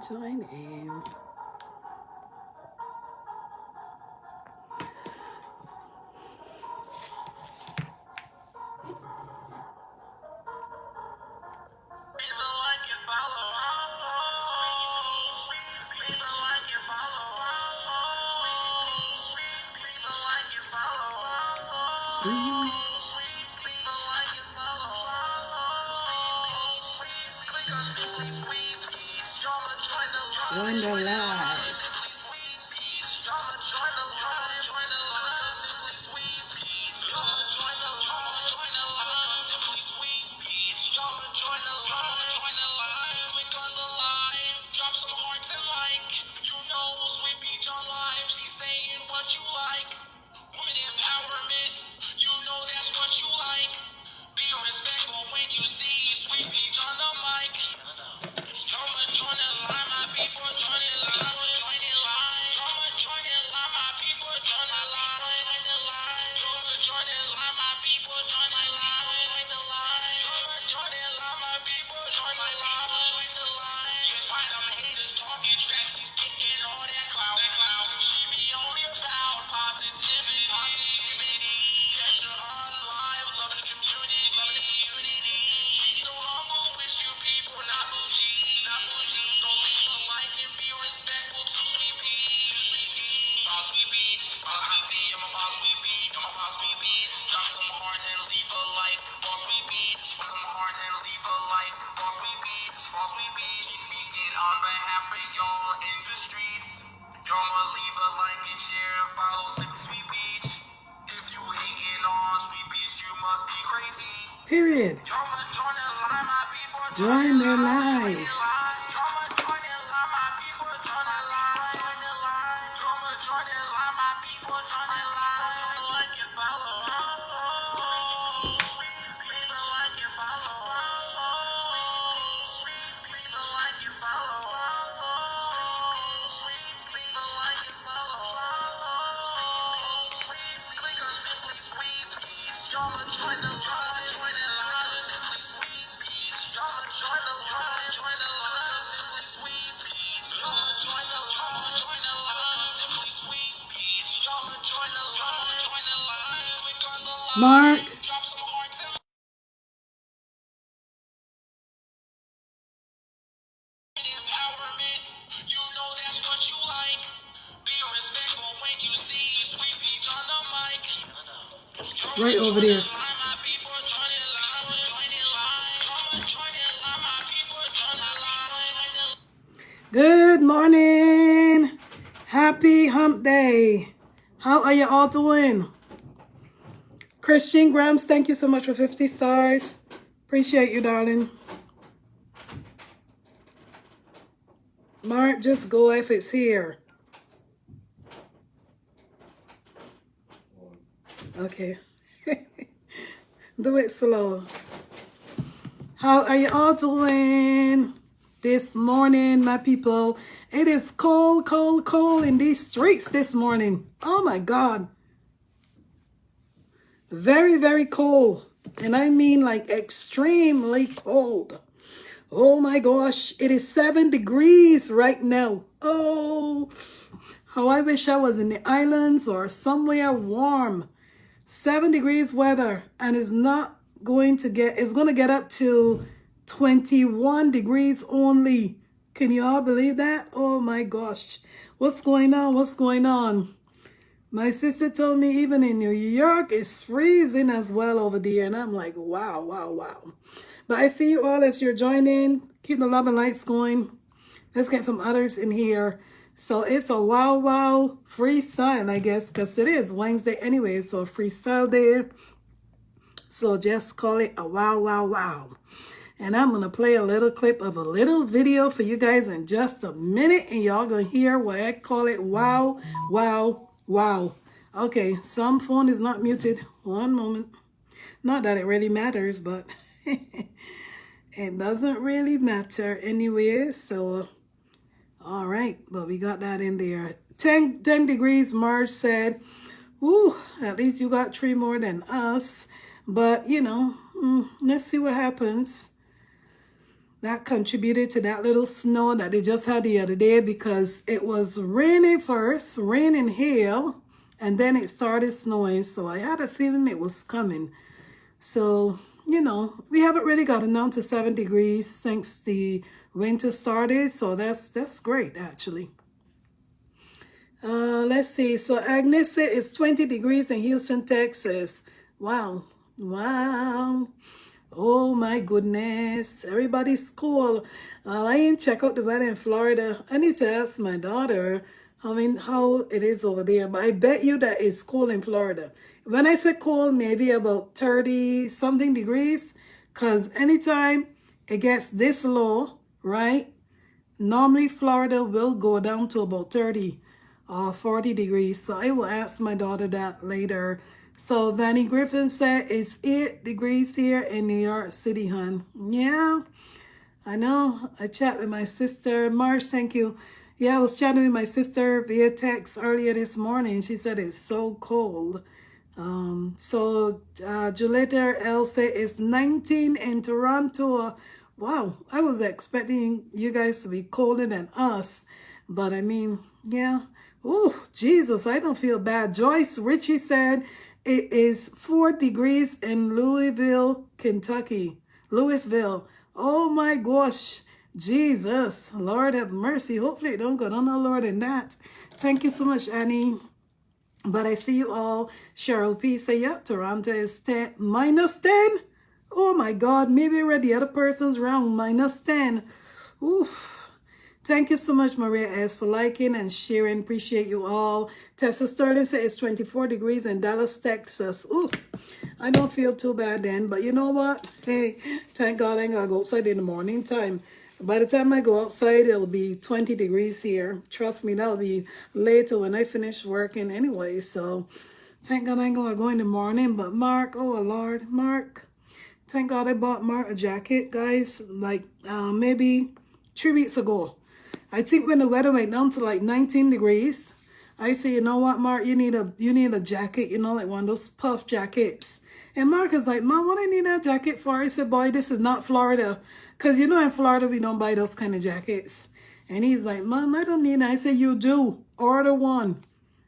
Join in. Join the live. Period. Join their live. Mark. Right over there. Good morning. Happy hump day. How are you all doing? Christian Grams, thank you so much for 50 stars. Appreciate you, darling. Mark, just go if it's here. Okay. Do it slow. How are you all doing this morning, my people? It is cold, cold, cold in these streets this morning. Oh my God. Very, very cold. And I mean like extremely cold. Oh my gosh. It is 7 degrees right now. Oh, how I wish I was in the islands or somewhere warm. 7 degrees weather, and it's going to get up to 21 degrees only. Can you all believe that? Oh my gosh. What's going on? What's going on? My sister told me even in New York, it's freezing as well over there. And I'm like, wow, wow, wow. But I see you all as you're joining. Keep the love and lights going. Let's get some others in here. So it's a wow, wow freestyle, I guess, because it is Wednesday anyway. So freestyle day. So just call it a wow, wow, wow. And I'm going to play a little clip of a little video for you guys in just a minute. And y'all going to hear why I call it wow, wow, wow. Okay, some phone is not muted. One moment. Not that it really matters, but it doesn't really matter anyway. So, all right. But we got that in there. 10 degrees, Marge said. Ooh, at least you got 3 more than us. But, you know, let's see what happens. that contributed to that little snow that they just had the other day, because it was raining first, rain and hail, and then it started snowing. So I had a feeling it was coming. So, you know, we haven't really gotten down to 7 degrees since the winter started. So that's great, actually. Let's see. So Agnes said it's 20 degrees in Houston, Texas. Wow. Wow. Oh my goodness. Everybody's cool. I ain't check out the weather in Florida. I need to ask my daughter, how it is over there. But I bet you that it's cool in Florida. When I say cold, maybe about 30 something degrees. Because anytime it gets this low, right? Normally Florida will go down to about 30 or 40 degrees. So I will ask my daughter that later. So Vanny Griffin said it's 8 degrees here in New York City, hon. Yeah, I know. I chat with my sister. Marge, thank you. Yeah, I was chatting with my sister via text earlier this morning. She said it's so cold. Julieta L said it's 19 in Toronto. Wow, I was expecting you guys to be colder than us. But I mean, yeah. Oh, Jesus, I don't feel bad. Joyce Ritchie said it is 4 degrees in Louisville, Kentucky. Louisville. Oh my gosh. Jesus. Lord have mercy. Hopefully it don't go down no lower than that. Thank you so much, Annie. But I see you all. Cheryl P. say, yep, Toronto is 10, minus 10. Oh my God. Maybe I read the other person's wrong. Minus 10. Oof. Thank you so much, Maria S., for liking and sharing. Appreciate you all. Tessa Sterling says it's 24 degrees in Dallas, Texas. Ooh, I don't feel too bad then. But you know what? Hey, thank God I ain't got to go outside in the morning time. By the time I go outside, it'll be 20 degrees here. Trust me, that'll be later when I finish working anyway. So thank God I ain't going to go in the morning. But Mark, oh Lord, Mark. Thank God I bought Mark a jacket, guys, like maybe 3 weeks ago. I think when the weather went down to like 19 degrees, I say, you know what, Mark, you need a jacket, you know, like one of those puff jackets. And Mark is like, Mom, what I need that jacket for? I said, boy, this is not Florida. Because, you know, in Florida, we don't buy those kind of jackets. And he's like, Mom, I don't need it. I said, you do. Order one.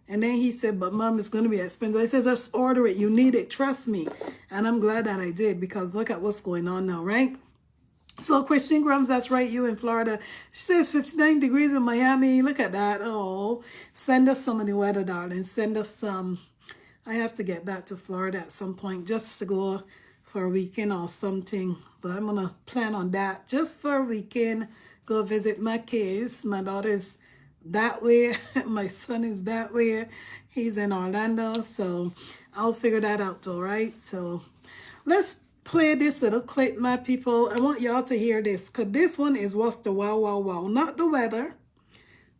And then he said, but Mom, it's going to be expensive. I said, just order it. You need it. Trust me. And I'm glad that I did, because look at what's going on now, right? So Christian Grums, that's right, you in Florida. She says 59 degrees in Miami. Look at that. Oh, send us some of the weather, darling. Send us some. I have to get back to Florida at some point just to go for a weekend or something. But I'm going to plan on that just for a weekend. Go visit my kids. My daughter's that way. My son is that way. He's in Orlando. So I'll figure that out, all right? So let's play this little clip, my people. I want y'all to hear this, because this one is what's the wow, wow, wow. Not the weather.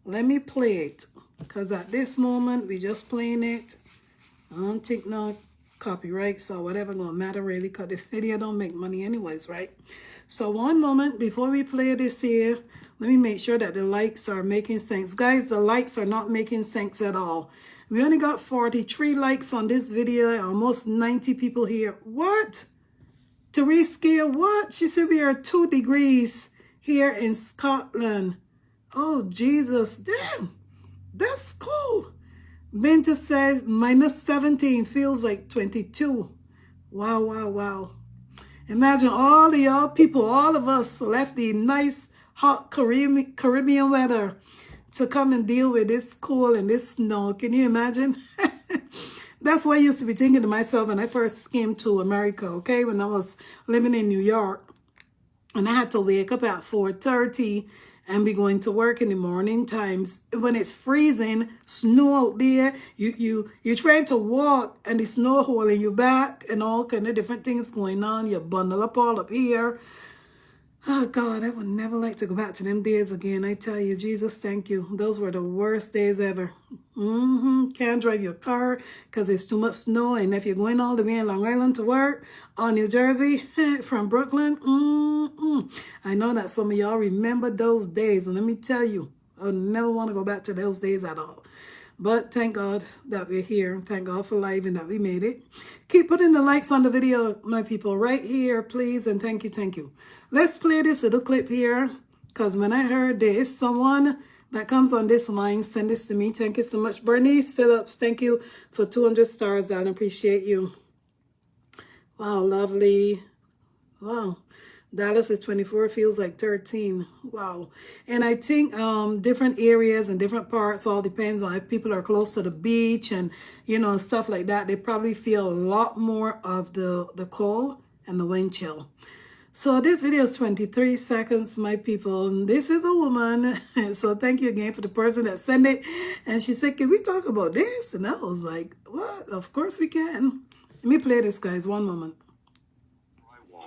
Let me play it, because at this moment, we just playing it. I don't think no copyrights or whatever gonna matter really, because the video don't make money anyways, right? So one moment, before we play this here, let me make sure that the likes are making sense. Guys, the likes are not making sense at all. We only got 43 likes on this video, almost 90 people here. What? Teresa, what? She said we are 2 degrees here in Scotland. Oh, Jesus. Damn. That's cool. Binta says minus 17 feels like 22. Wow, wow, wow. Imagine all of y'all people, all of us left the nice, hot Caribbean weather to come and deal with this cold and this snow. Can you imagine? That's what I used to be thinking to myself when I first came to America, okay? When I was living in New York. And I had to wake up at 4:30 and be going to work in the morning times. When it's freezing, snow out there, you're trying to walk and the snow holding you back and all kind of different things going on. You bundle up all up here. Oh, God, I would never like to go back to them days again. I tell you, Jesus, thank you. Those were the worst days ever. Can't drive your car because there's too much snow. And if you're going all the way in Long Island to work or New Jersey from Brooklyn, I know that some of y'all remember those days. And let me tell you, I would never want to go back to those days at all. But thank God that we're here. Thank God for life and that we made it. Keep putting the likes on the video, my people, right here, please. And thank you, thank you. Let's play this little clip here. Because when I heard this, someone that comes on this line send this to me. Thank you so much. Bernice Phillips, thank you for 200 stars. I appreciate you. Wow, lovely. Wow. Dallas is 24, feels like 13. Wow. And I think different areas and different parts all depends on if people are close to the beach and, you know, stuff like that. They probably feel a lot more of the cold and the wind chill. So this video is 23 seconds, my people. And this is a woman. So thank you again for the person that sent it. And she said, can we talk about this? And I was like, what? Of course we can. Let me play this, guys. One moment.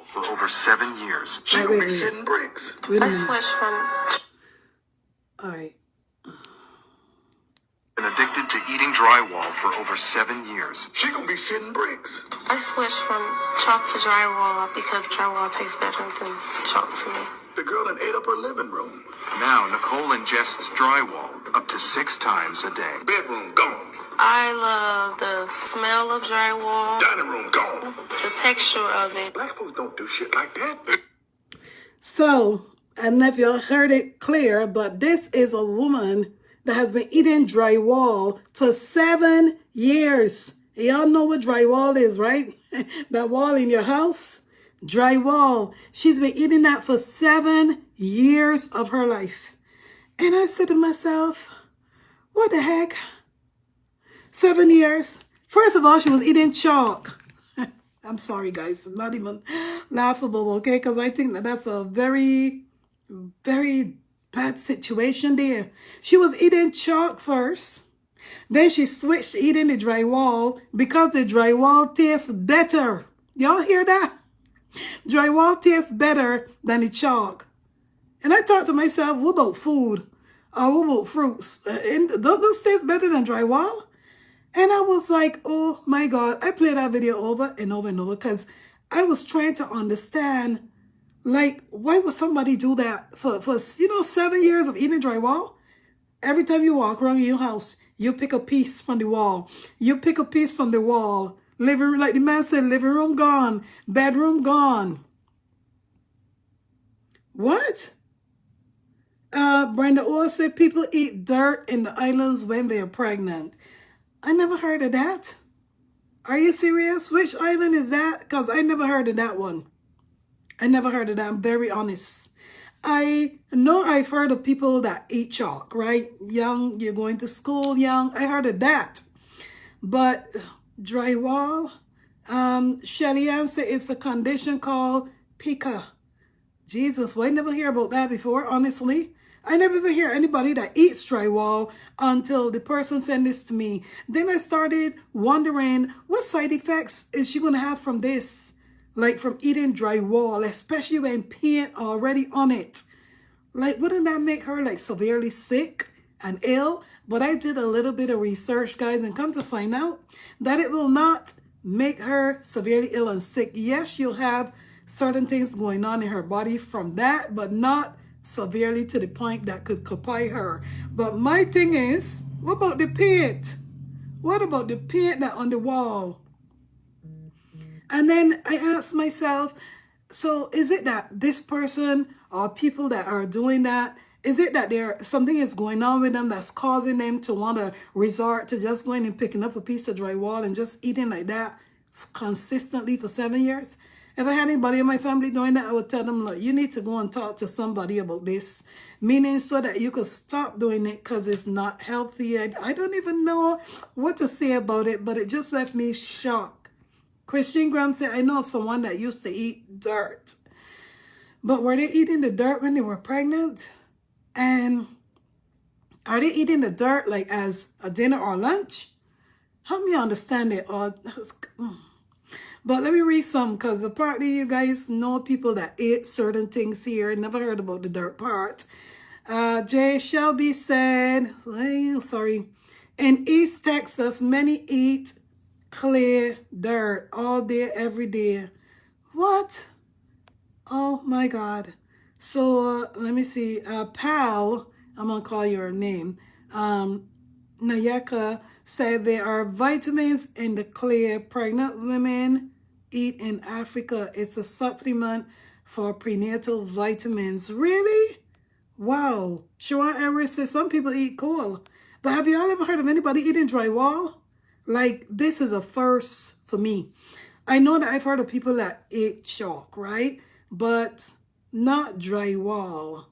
For over 7 years. She gonna be shitting bricks. I switched from... All right. Been addicted to eating drywall for over 7 years. She gonna be shitting bricks. I switched from chalk to drywall because drywall tastes better than chalk to me. The girl done ate up her living room. Now Nicole ingests drywall up to 6 times a day. Bedroom gone. I love the smell of drywall. Dining room gone. The texture of it. Black folks don't do shit like that. So, I don't know if y'all heard it clear, but this is a woman that has been eating drywall for 7 years. Y'all know what drywall is, right? That wall in your house? Drywall. She's been eating that for 7 years of her life. And I said to myself, what the heck? 7 years. First of all, she was eating chalk. I'm sorry, guys. Not even laughable, okay? Because I think that's a very, very bad situation there. She was eating chalk first. Then she switched to eating the drywall because the drywall tastes better. Y'all hear that? Drywall tastes better than the chalk. And I thought to myself, what about food? Or what about fruits? Don't those taste better than drywall? And I was like, oh my God. I played that video over and over and over because I was trying to understand, like, why would somebody do that for 7 years of eating drywall? Every time you walk around your house, you pick a piece from the wall. You pick a piece from the wall. Living room, like the man said, living room gone. Bedroom gone. What? Brenda Orr said people eat dirt in the islands when they are pregnant. I never heard of that. Are you serious? Which island is that? Because I never heard of that one. I never heard of that. I'm very honest. I know I've heard of people that eat chalk, right? Young, you're going to school young. I heard of that. But drywall, Shelly Ann said it's a condition called pica. Jesus, well, I never hear about that before, honestly. I never even hear anybody that eats drywall until the person sent this to me. Then I started wondering, what side effects is she going to have from this? Like from eating drywall, especially when paint already on it. Like, wouldn't that make her like severely sick and ill? But I did a little bit of research, guys, and come to find out that it will not make her severely ill and sick. Yes, she'll have certain things going on in her body from that, but not severely to the point that could kaput her. But my thing is, what about the paint? What about the paint that on the wall? And then I asked myself, so is it that this person or people that are doing that, is it that something is going on with them that's causing them to want to resort to just going and picking up a piece of drywall and just eating like that consistently for 7 years? If I had anybody in my family doing that, I would tell them, look, you need to go and talk to somebody about this. Meaning so that you could stop doing it because it's not healthy. I don't even know what to say about it, but it just left me shocked. Christian Graham said, I know of someone that used to eat dirt. But were they eating the dirt when they were pregnant? And are they eating the dirt like as a dinner or lunch? Help me understand it. But let me read some, because apparently you guys know people that ate certain things here. Never heard about the dirt part. Jay Shelby said, sorry, in East Texas, many eat clay dirt all day, every day. What? Oh my God. So let me see. Pal, I'm going to call your name. Nayaka said there are vitamins in the clear pregnant women eat in Africa. It's a supplement for prenatal vitamins. Really? Wow. Shawan Everett says some people eat coal. But have you all ever heard of anybody eating drywall? Like, this is a first for me. I know that I've heard of people that eat chalk, right? But not drywall.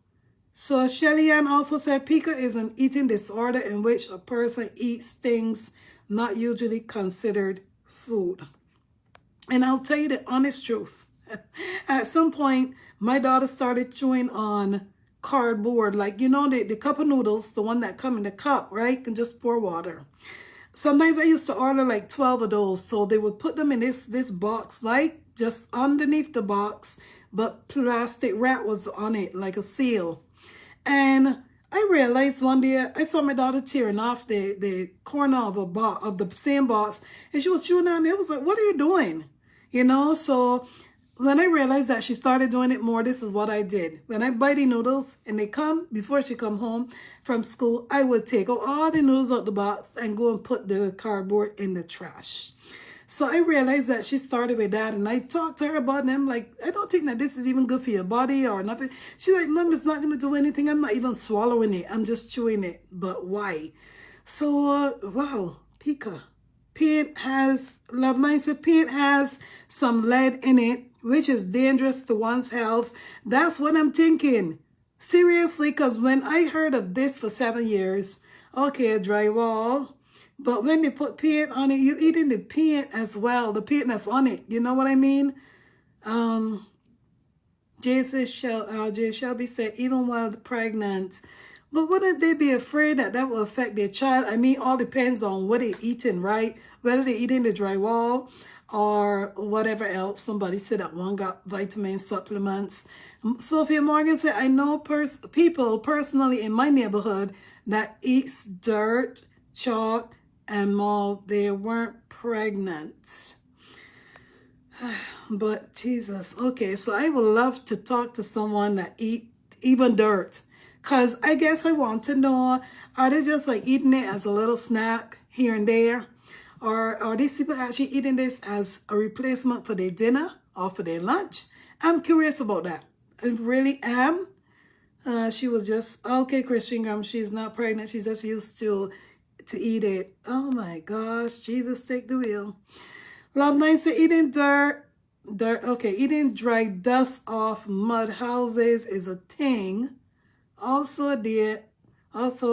So Shelly Ann also said pica is an eating disorder in which a person eats things not usually considered food. And I'll tell you the honest truth. At some point, my daughter started chewing on cardboard, like, you know, the cup of noodles, the one that come in the cup, right? You can just pour water. Sometimes I used to order like 12 of those. So they would put them in this box, like just underneath the box, but plastic wrap was on it, like a seal. And I realized one day, I saw my daughter tearing off the corner of the same box, and she was chewing on it. I was like, what are you doing? You know, so when I realized that she started doing it more, this is what I did. When I buy the noodles and they come, before she come home from school, I would take all the noodles out the box and go and put the cardboard in the trash. So I realized that she started with that, and I talked to her about them. Like, I don't think that this is even good for your body or nothing. She's like, Mom, it's not going to do anything. I'm not even swallowing it. I'm just chewing it. But why? So, wow, pica. Paint has, Love Line said, paint has some lead in it, which is dangerous to one's health. That's what I'm thinking. Seriously, because when I heard of this for 7 years, okay, drywall, but when they put paint on it, you're eating the paint as well, the paint that's on it. You know what I mean? Jay Shelby said, even while pregnant. But wouldn't they be afraid that that will affect their child? I mean, all depends on what they're eating, right? Whether they're eating the drywall or whatever else. Somebody said that one got vitamin supplements. Sophia Morgan said, I know people personally in my neighborhood that eats dirt, chalk, and mold. They weren't pregnant. But Jesus, okay, so I would love to talk to someone that eat even dirt. Because I guess I want to know, are they just like eating it as a little snack here and there? Or are these people actually eating this as a replacement for their dinner or for their lunch? I'm curious about that. I really am. She was just, okay, Christian Graham, she's not pregnant. She's just used to eat it. Oh my gosh, Jesus, take the wheel. Love 9 said eating eating dry dust off mud houses is a thing. Also,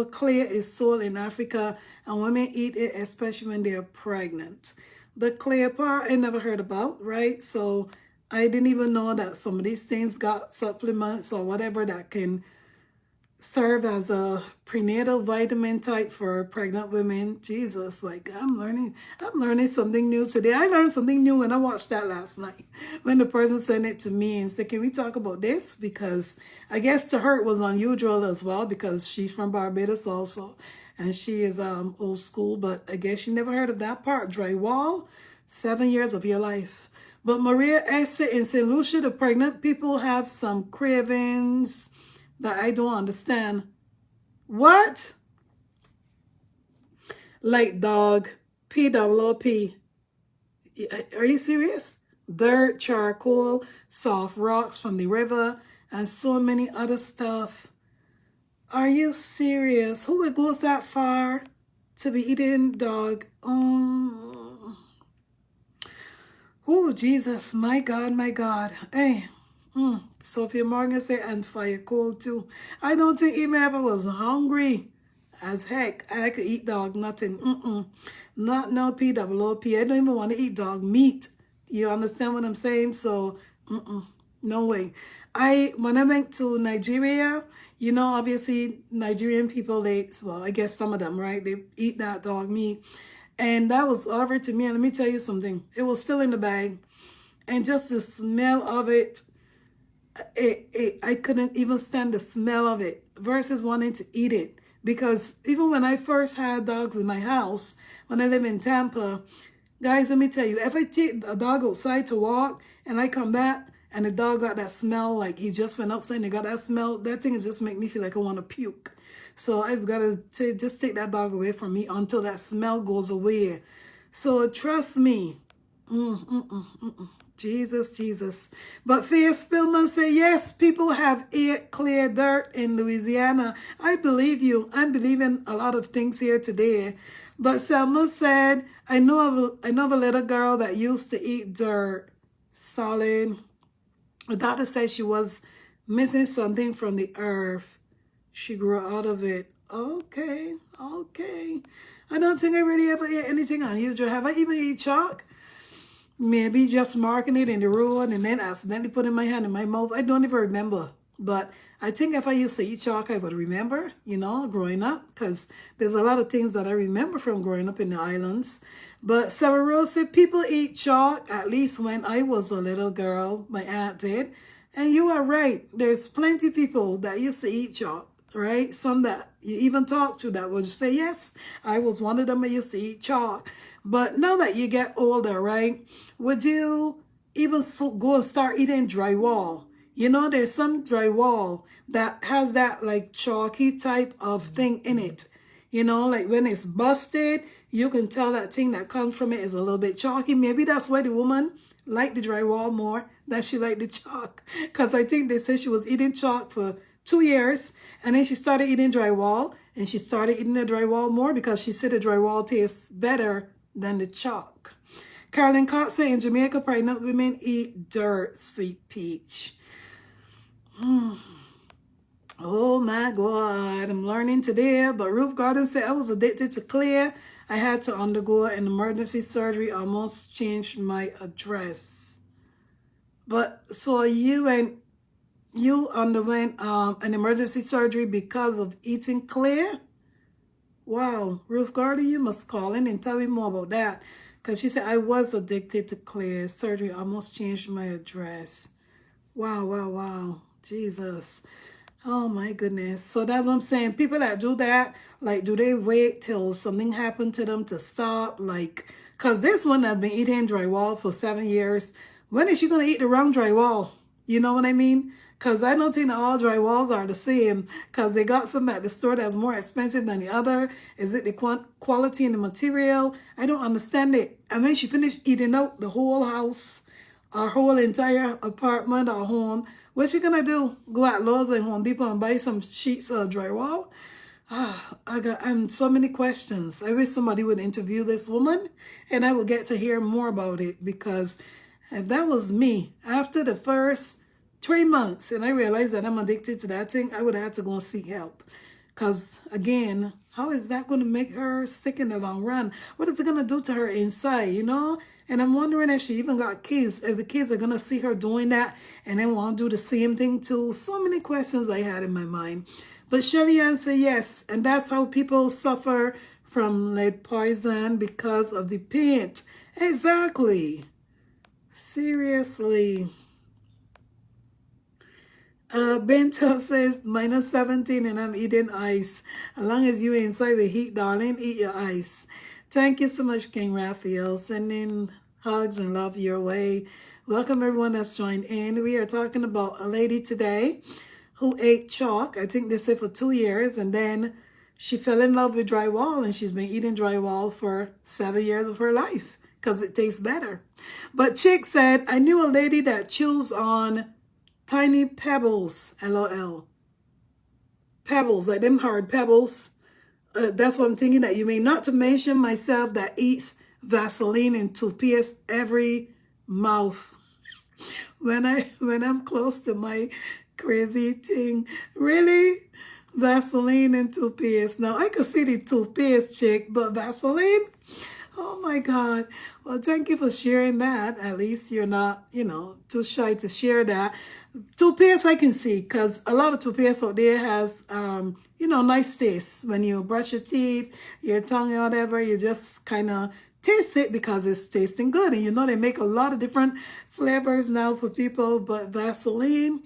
clay is sold in Africa, and women eat it, especially when they're pregnant. The clay part I never heard about, right? So I didn't even know that some of these things got supplements or whatever that can serve as a prenatal vitamin type for pregnant women. Jesus, like I'm learning something new today. I learned something new when I watched that last night. When the person sent it to me and said, can we talk about this? Because I guess to her it was unusual as well, because she's from Barbados also. And she is old school, but I guess she never heard of that part. Drywall, 7 years of your life. But Maria S. said in St. Lucia, the pregnant people have some cravings that I don't understand. What? Like dog, PWP. Are you serious? Dirt, charcoal, soft rocks from the river, and so many other stuff. Are you serious? Who would go that far to be eating dog? Oh, Jesus, my God, my God. Hey. Sophia Morgan said, and fire cold too. I don't think even if I was hungry as heck, I could eat dog, nothing. Not no PWP. I don't even want to eat dog meat. You understand what I'm saying? So, no way. When I went to Nigeria, you know, obviously Nigerian people, well, I guess some of them, right? They eat that dog meat. And that was offered to me. And let me tell you something. It was still in the bag. And just the smell of it, I couldn't even stand the smell of it versus wanting to eat it. Because even when I first had dogs in my house, when I live in Tampa, guys, let me tell you, if I take a dog outside to walk and I come back and the dog got that smell, like he just went upstairs and they got that smell, that thing is just make me feel like I want to puke. So I just gotta just take that dog away from me until that smell goes away. So trust me. Jesus, Jesus. But Thea Spillman said, yes, people have ate clear dirt in Louisiana. I believe you. I'm believing a lot of things here today. But Selma said, I know of a little girl that used to eat dirt solid. The doctor said she was missing something from the earth. She grew out of it. Okay, okay. I don't think I really ever ate anything unusual. Have I even eaten chalk? Maybe just marking it in the road and then accidentally putting my hand in my mouth. I don't even remember. But I think if I used to eat chalk, I would remember, you know, growing up. Because there's a lot of things that I remember from growing up in the islands. But Sarah Rose said people eat chalk, at least when I was a little girl. My aunt did. And you are right. There's plenty of people that used to eat chalk, right? Some that you even talk to that would say, yes, I was one of them. I used to eat chalk. But now that you get older, right, would you even go and start eating drywall? You know, there's some drywall that has that like chalky type of thing in it. You know, like when it's busted, you can tell that thing that comes from it is a little bit chalky. Maybe that's why the woman liked the drywall more than she liked the chalk. Because I think they said she was eating chalk for 2 years, and then she started eating drywall, and she started eating the drywall more because she said the drywall tastes better than the chalk. Carolyn Cox said in Jamaica, pregnant women eat dirt, sweet peach. Oh my God, I'm learning today. But Ruth Garden said, I was addicted to clear. I had to undergo an emergency surgery, almost changed my address. But so you underwent an emergency surgery because of eating clear? Wow, Ruth Garden, you must call in and tell me more about that. Because she said, I was addicted to clear. Surgery almost changed my address. Wow, wow, wow. Jesus. Oh, my goodness. So that's what I'm saying. People that do that, like, do they wait till something happened to them to stop? Like, because this one has been eating drywall for 7 years. When is she going to eat the wrong drywall? You know what I mean? Because I don't think that all drywalls are the same. Because they got some at the store that's more expensive than the other. Is it the quality and the material? I don't understand it. And when she finished eating out the whole house, our whole entire apartment, our home, what's she going to do? Go at Lowe's and Home Depot and buy some sheets of drywall? I'm so many questions. I wish somebody would interview this woman and I would get to hear more about it. Because if that was me, after the first 3 months, and I realized that I'm addicted to that thing, I would have to go and seek help. Because, again, how is that going to make her sick in the long run? What is it going to do to her inside, you know? And I'm wondering if she even got kids, if the kids are going to see her doing that and then want to do the same thing too. So many questions I had in my mind. But Shelly Ann said yes, and that's how people suffer from lead poison because of the paint. Exactly. Seriously. Bento says minus 17 and I'm eating ice. As long as you inside the heat, darling, eat your ice. Thank you so much, King Raphael. Sending hugs and love your way. Welcome everyone that's joined in. We are talking about a lady today who ate chalk. I think they said for 2 years, and then she fell in love with drywall, and she's been eating drywall for 7 years of her life because it tastes better. But Chick said, I knew a lady that chews on tiny pebbles, LOL. Pebbles, like them hard pebbles. That's what I'm thinking that you mean. Not to mention myself that eats Vaseline and toothpaste every mouth. When I'm close to my crazy thing. Really? Vaseline and toothpaste. Now, I could see the toothpaste Chick, but Vaseline? Oh my God. Well, thank you for sharing that. At least you're not, too shy to share that. Toothpaste I can see, because a lot of toothpaste out there has, nice taste. When you brush your teeth, your tongue or whatever, you just kind of taste it because it's tasting good. And they make a lot of different flavors now for people. But Vaseline,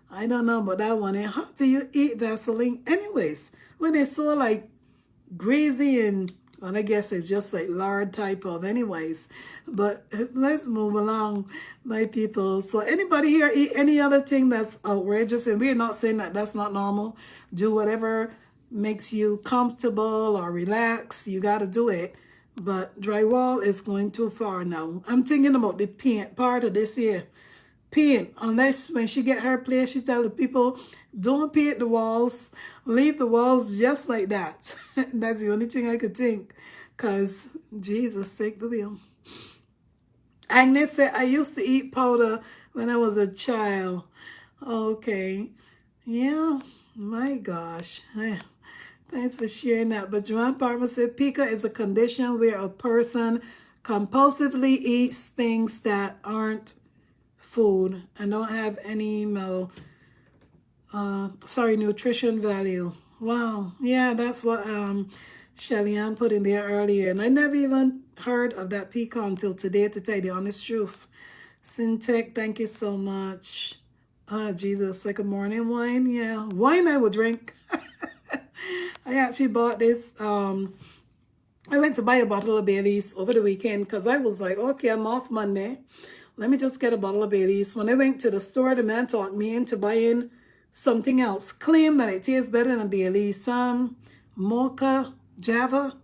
I don't know about that one. And how do you eat Vaseline anyways? When it's so like greasy and And I guess it's just like lard type of anyways. But let's move along, my people. So anybody here eat any other thing that's outrageous? And we're not saying that that's not normal. Do whatever makes you comfortable or relax. You got to do it. But drywall is going too far now. I'm thinking about the paint part of this here. Paint, unless when she get her place, she tell the people, don't paint the walls, leave the walls just like that. That's the only thing I could think, because Jesus, take the wheel. Agnes said, I used to eat powder when I was a child. Okay, yeah, my gosh. Thanks for sharing that. But Joanne Palmer said, pica is a condition where a person compulsively eats things that aren't food and don't have any nutrition value. Wow. Yeah, that's what Shelly Ann put in there earlier. And I never even heard of that pica until today, to tell you the honest truth. Syntech, thank you so much. Jesus, like a morning wine. Yeah, wine I would drink. I actually bought this. I went to buy a bottle of Baileys over the weekend because I was like, okay, I'm off Monday. Let me just get a bottle of Baileys. When I went to the store, the man talked me into buying something else. Claim that it tastes better than Baileys. Some mocha, Java.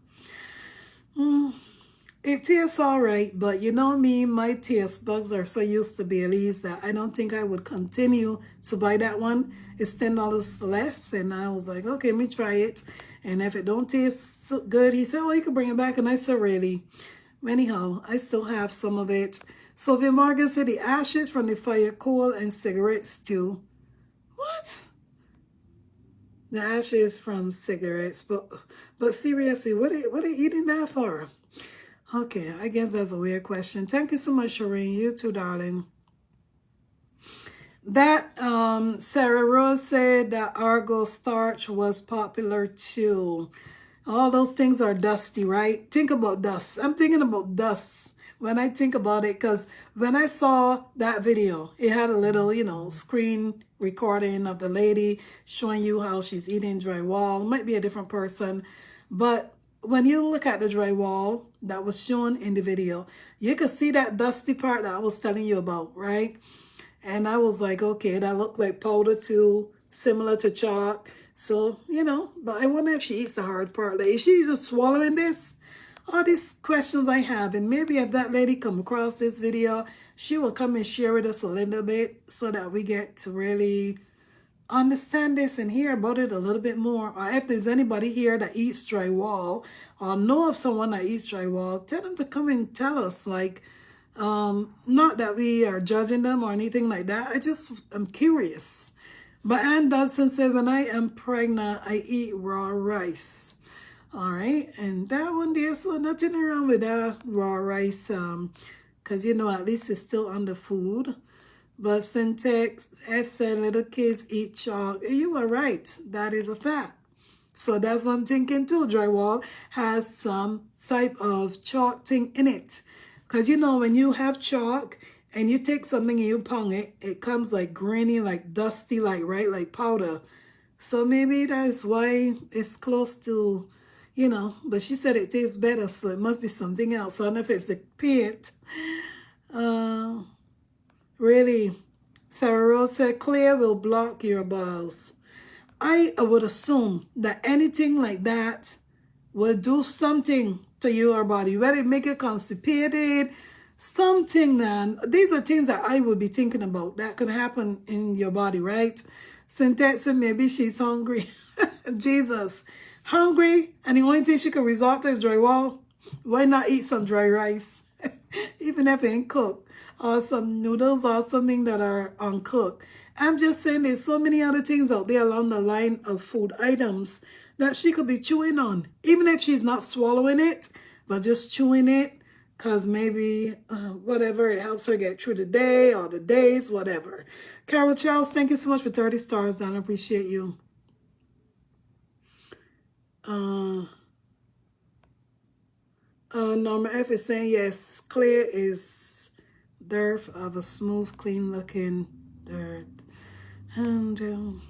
It tastes all right, but you know me, my taste buds are so used to Baileys that I don't think I would continue to buy that one. It's $10 left, and I was like, okay, let me try it. And if it don't taste so good, he said, oh, you can bring it back. And I said, really? Anyhow, I still have some of it. Sylvia Morgan said the ashes from the fire, coal, and cigarettes too. What? The ashes from cigarettes. But seriously, what are you eating that for? Okay, I guess that's a weird question. Thank you so much, Shireen. You too, darling. That Sarah Rose said that Argo starch was popular too. All those things are dusty, right? Think about dust. I'm thinking about dust when I think about it, because when I saw that video, it had a little, screen recording of the lady showing you how she's eating drywall. It might be a different person, but when you look at the drywall that was shown in the video, you could see that dusty part that I was telling you about, right? And I was like, okay, that looked like powder too, similar to chalk. So, but I wonder if she eats the hard part. Like, is she just swallowing this? All these questions I have. And maybe if that lady come across this video, she will come and share with us a little bit so that we get to really understand this and hear about it a little bit more. Or if there's anybody here that eats drywall or know of someone that eats drywall, tell them to come and tell us. Like, not that we are judging them or anything like that. I'm curious. But Ann Dodson said, when I am pregnant, I eat raw rice. All right. And that one there, so nothing wrong with that raw rice. Because, at least it's still under food. But Syntax F said little kids eat chalk. You are right. That is a fact. So that's what I'm thinking too. Drywall has some type of chalk thing in it. Because when you have chalk and you take something and you pound it, it comes like grainy, like dusty, like powder. So maybe that's why it's close to, but she said it tastes better, so it must be something else. I don't know if it's the paint. Really, Sarah Rose said, clear will block your bowels. I would assume that anything like that will do something to your body, whether it make you constipated, something, man. These are things that I would be thinking about that could happen in your body, right? Syntax said maybe she's hungry. Jesus. Hungry, and the only thing she could resort to is drywall. Why not eat some dry rice? Even if it ain't cooked. Or some noodles or something that are uncooked. I'm just saying there's so many other things out there along the line of food items that she could be chewing on. Even if she's not swallowing it, but just chewing it. Because maybe, whatever, it helps her get through the day or the days, whatever. Carol Charles, thank you so much for 30 stars, Don. I appreciate you. Norma F is saying, yes, clear is dirt of a smooth, clean looking dirt. And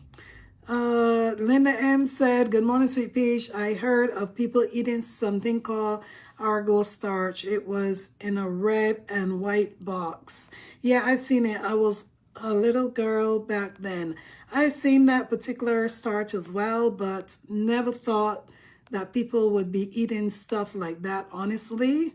Linda M said, good morning, Sweet Peach. I heard of people eating something called argo starch. It was in a red and white box. Yeah, I've seen it. I was a little girl back then. I've seen that particular starch as well, but never thought that people would be eating stuff like that, honestly.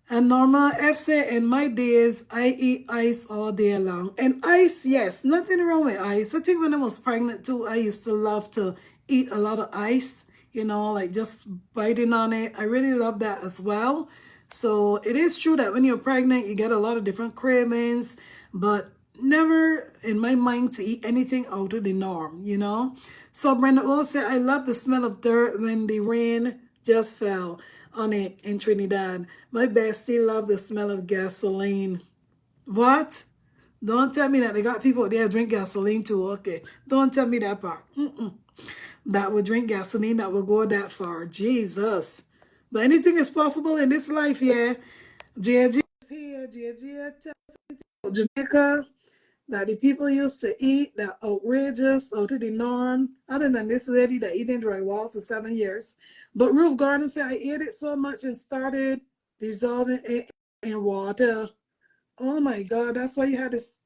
And Norma F said, in my days, I eat ice all day long. And ice, yes, nothing wrong with ice. I think when I was pregnant too, I used to love to eat a lot of ice, like just biting on it. I really love that as well. So it is true that when you're pregnant, you get a lot of different cravings, but never in my mind to eat anything out of the norm. So Brenda also said, I love the smell of dirt when the rain just fell on it in Trinidad. My bestie loved the smell of gasoline. What? Don't tell me that they got people there drink gasoline too. Okay. Don't tell me that part. That would drink gasoline, that will go that far. Jesus. But anything is possible in this life, yeah. JG is here. JG tells me about Jamaica that the people used to eat that outrageous, out of the norm, other than this lady that eating drywall for 7 years. But Ruth Gardner said, I ate it so much and started dissolving it in water. Oh my God, that's why you had this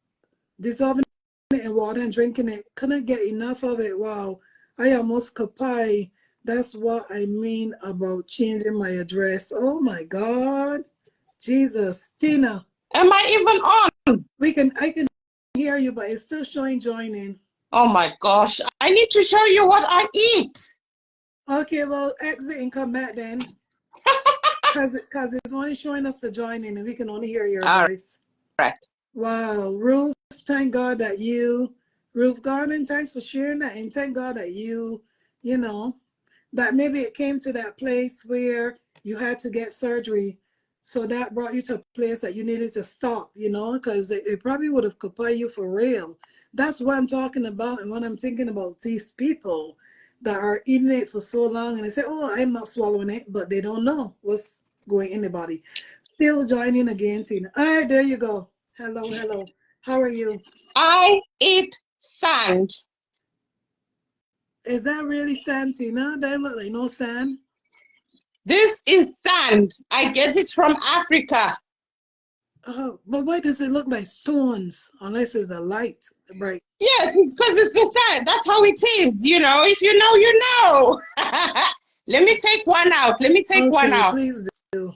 dissolving it in water and drinking it. Couldn't get enough of it. Wow, I almost kapai. That's what I mean about changing my address. Oh my God, Jesus. Tina. Am I even on? I can hear you, but it's still showing joining. Oh my gosh, I need to show you what I eat. Okay, well, exit and come back then. Because it's only showing us the joining and we can only hear your voice. Right. Wow, Ruth, Ruth Garden, thanks for sharing that. And thank God that that maybe it came to that place where you had to get surgery. So that brought you to a place that you needed to stop, because it probably would have kaput you for real. That's what I'm talking about and what I'm thinking about these people that are eating it for so long and they say, oh, I'm not swallowing it, but they don't know what's going in the body. Still joining again, Tina. All right, there you go. Hello, hello. How are you? I eat sand. Is that really sand, Tina? That look like no sand. This is sand. I get it from Africa. Oh, but why does it look like stones? Unless it's a light, right? Yes, it's because it's the sand. That's how it is. If you know, you know. Let me take one out. Let me take one out. Please do.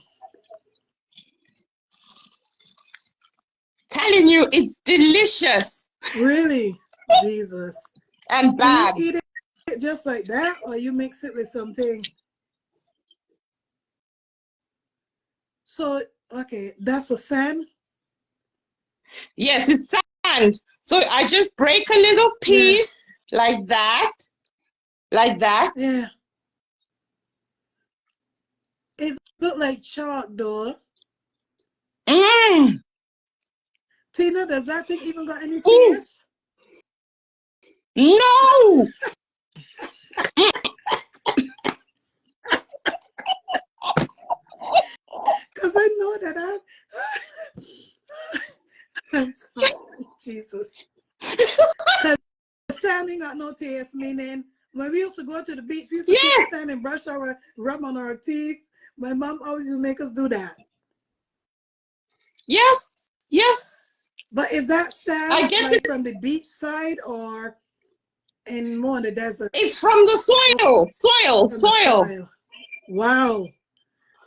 Telling you, it's delicious. Really? Jesus. And bad. Do you eat it just like that, or you mix it with something? So, okay, that's a sand? Yes, it's sand. So I just break a little piece like that. Like that. Yeah. It looked like chalk, though. Mmm. Tina, does that thing even got any taste? No. Because I know that I'm sorry, Jesus. Because sand ain't got no taste, meaning when we used to go to the beach, we used to take sand and rub on our teeth. My mom always used to make us do that. Yes, yes. But is that sand I get it from the beach side or in more in the desert? It's from the soil. Soil. Wow.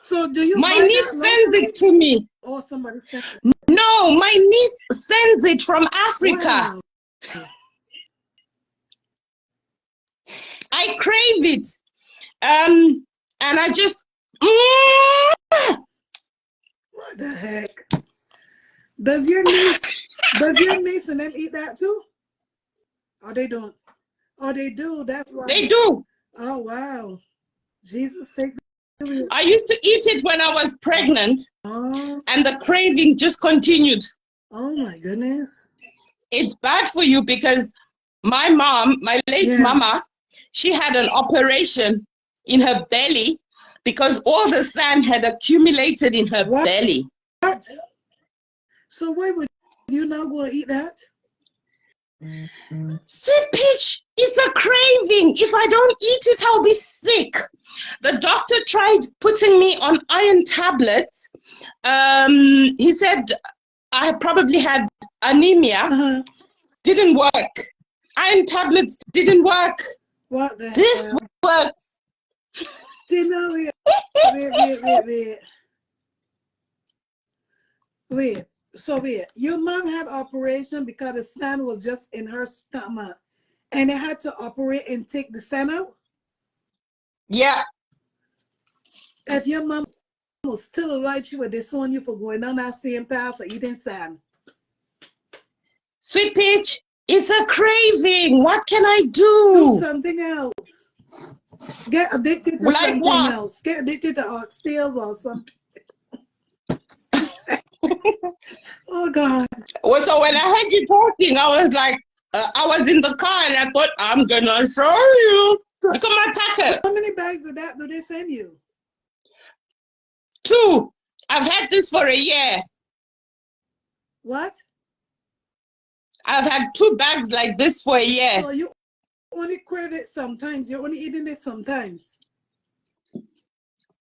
So do you My buy niece that sends locally? it to me. Or somebody sent it? No, my niece sends it from Africa. Wow. I crave it. And I just What the heck? Does your niece and them eat that too? Or they don't? Or they do, that's why. They do. Oh wow. Jesus, take the I used to eat it when I was pregnant, and the craving just continued. Oh my goodness. It's bad for you because my mom, my late mama, she had an operation in her belly because all the sand had accumulated in her belly. What? So why would you not go and eat that? Sweet Peach, it's a thinking, if I don't eat it, I'll be sick. The doctor tried putting me on iron tablets. He said I probably had anemia. Didn't work. Iron tablets didn't work. What the This hell? works. Tina, wait. So wait, your mom had operation because the sand was just in her stomach, and they had to operate and take the sand out? Yeah. If your mom was still alive, she would disown you for going down that same path for eating sand. Sweet Peach, it's a craving. What can I Do do? something else. Get addicted to Like something what? else. Get addicted to oxtails or something. Oh God. Well, so when I heard you talking, I was like, I was in the car and I thought, I'm gonna show you. So, Look at my packet. how many bags of that do they send you? 2. I've had this for a year. What? I've had 2 bags like this for a year. So you only crave it sometimes. You're only eating it sometimes.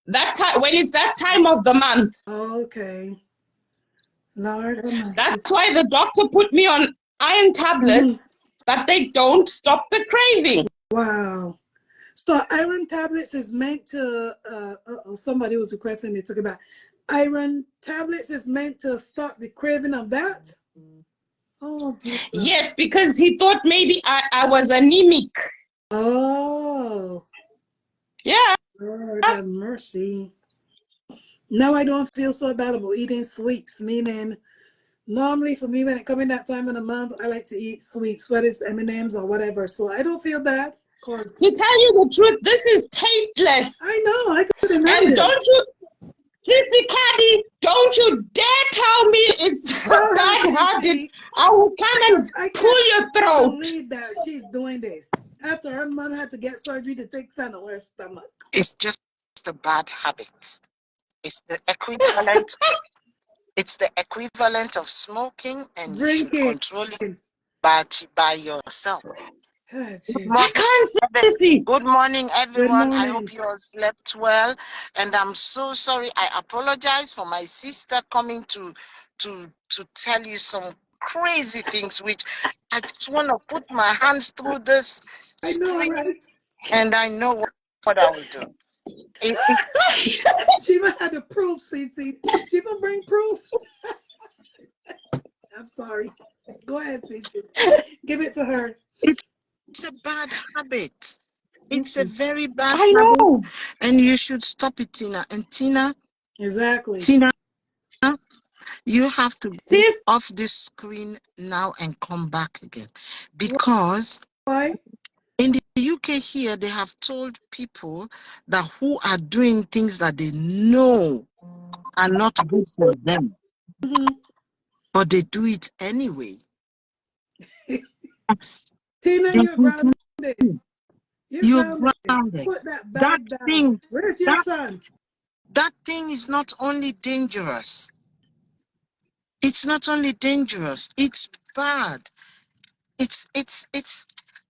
That time when it's that time of the month. Okay. Lord Almighty. That's why the doctor put me on iron tablets, but they don't stop the craving. Wow. So iron tablets is meant to somebody was requesting they took it back. Iron tablets is meant to stop the craving of that? Oh Jesus. Yes, because he thought maybe I was anemic. Oh. Yeah. Lord have mercy. Now I don't feel so bad about eating sweets, meaning normally for me when it comes in that time of the month, I like to eat sweets, whether it's M&Ms or whatever. So I don't feel bad. Cause To tell you the truth, this is tasteless. I know, I could imagine. And don't you, Sissy Caddy, don't you dare tell me it's bad habits. I will come and pull your I throat. believe that she's doing this after her mom had to get surgery to take sand on her stomach. It's just a bad habit. It's the equivalent. It's the equivalent of smoking, and you should Drinking. control it by yourself. Oh, I can't see. Good morning, everyone. I morning. hope you all slept well, and I'm so sorry. I apologize for my sister coming to tell you some crazy things, which I just want to put my hands through this I know, screen, right? and I know what I will do. She even had the proof, Cece. She even bring proof. I'm sorry. Go ahead, Cece. Give it to her. It's a bad habit. It's a very bad I habit, know. and you should stop it, Tina. And Tina, Exactly. you have to go Sis, off this screen now and come back again, because Why? in the UK here, they have told people that who are doing things that they know are not good for them, but they do it anyway. Yes. Tina, you're grounded. You're grounded. Put that That bag down. thing, Where's your son? that thing is not only dangerous. It's not only dangerous. It's bad. It's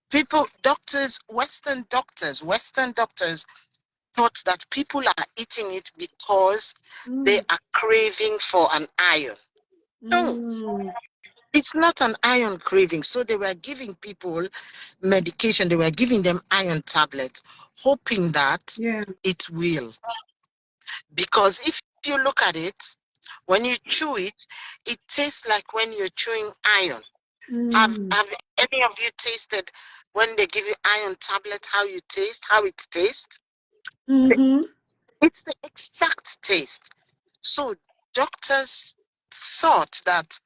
people, Western doctors thought that people are eating it because they are craving for an iron. No, it's not an iron craving. So they were giving people medication. They were giving them iron tablets, hoping that it will. Because if you look at it, when you chew it, it tastes like when you're chewing iron. Have any of you tasted when they give you iron tablet, how it tastes? It's the exact taste. So doctors thought that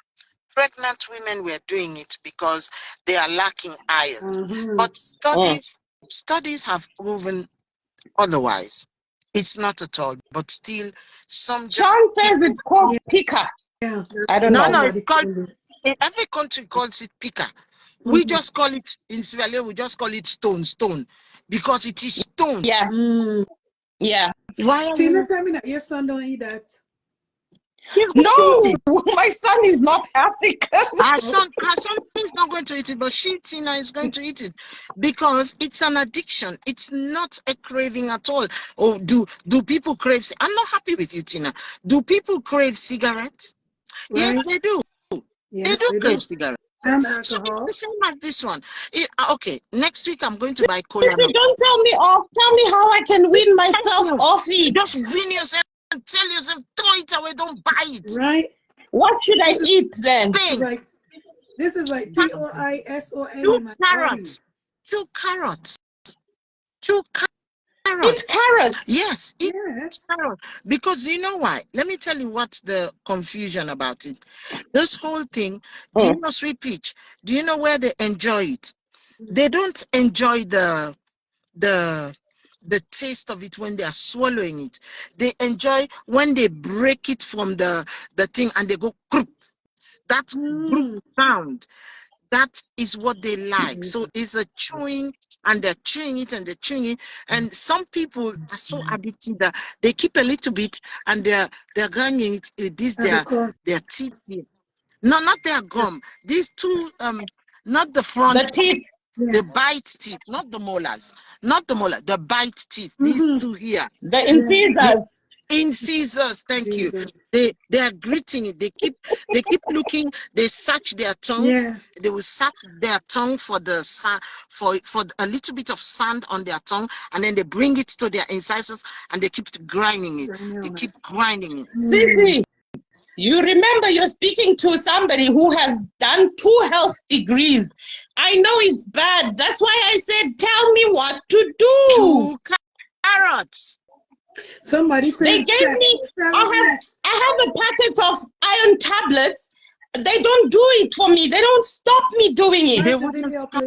pregnant women were doing it because they are lacking iron. But studies have proven otherwise. It's not at all, but still some Sean says it's called pica. Yeah. I don't know. No, it's called, in every country calls it pica. We just call it, in Sierra Leone, we just call it stone, because it is stone. Yeah. Yeah. Tina, tell me that your son don't eat that. No, my son is not African. Our son is not going to eat it, but she, Tina, is going to eat it because it's an addiction. It's not a craving at all. Or do people crave? I'm not happy with you, Tina. Do people crave cigarettes? Right? Yes, they do. Yes, they do they do. crave cigarettes. And So it's alcohol. the same as this one. Okay, next week I'm going to buy cola. Sissy, don't tell me off. Tell me how I can win myself off it. Just win yourself and tell yourself, throw it away, don't buy it. Right? What should I eat then? This is like POISON 2 in my carrots. body. 2 carrots. 2 carrots. Eat carrots. Yes, eat Yes. carrots. Because you know why? Let me tell you what's the confusion about it. This whole thing, do you know Sweet Peach? Do you know where they enjoy it? They don't enjoy the taste of it when they are swallowing it. They enjoy when they break it from the thing and they go group. That group sound. That is what they like. So it's a chewing, and they're chewing it and they're chewing it. And some people are so addicted that they keep a little bit and they're ganging it. This their teeth here. No, not their gum. These two not the front. The teeth. The bite teeth, not the molars, the bite teeth. These two here, the incisors. Incisors. Thank you. They are gritting it. They keep looking. They search their tongue. Yeah. They will search their tongue for the for a little bit of sand on their tongue, and then they bring it to their incisors and they keep grinding it. They keep grinding it. Sissy, you remember you're speaking to somebody who has done 2 health degrees. I know it's bad. That's why I said, tell me what to do. 2 carrots. Somebody says they gave me. I have a packet of iron tablets. They don't do it for me. They don't stop me doing it. They wouldn't stop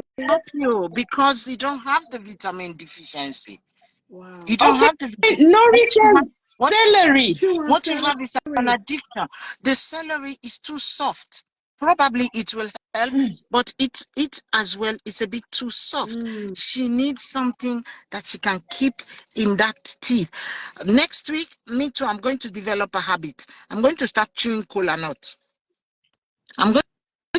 you because you don't have the vitamin deficiency. Wow. You don't have the nourishes celery. What you have is an addiction. The celery is too soft. Probably it will help, but it as well is a bit too soft. She needs something that she can keep in that teeth. Next week, me too, I'm going to develop a habit. I'm going to start chewing cola nuts. I'm going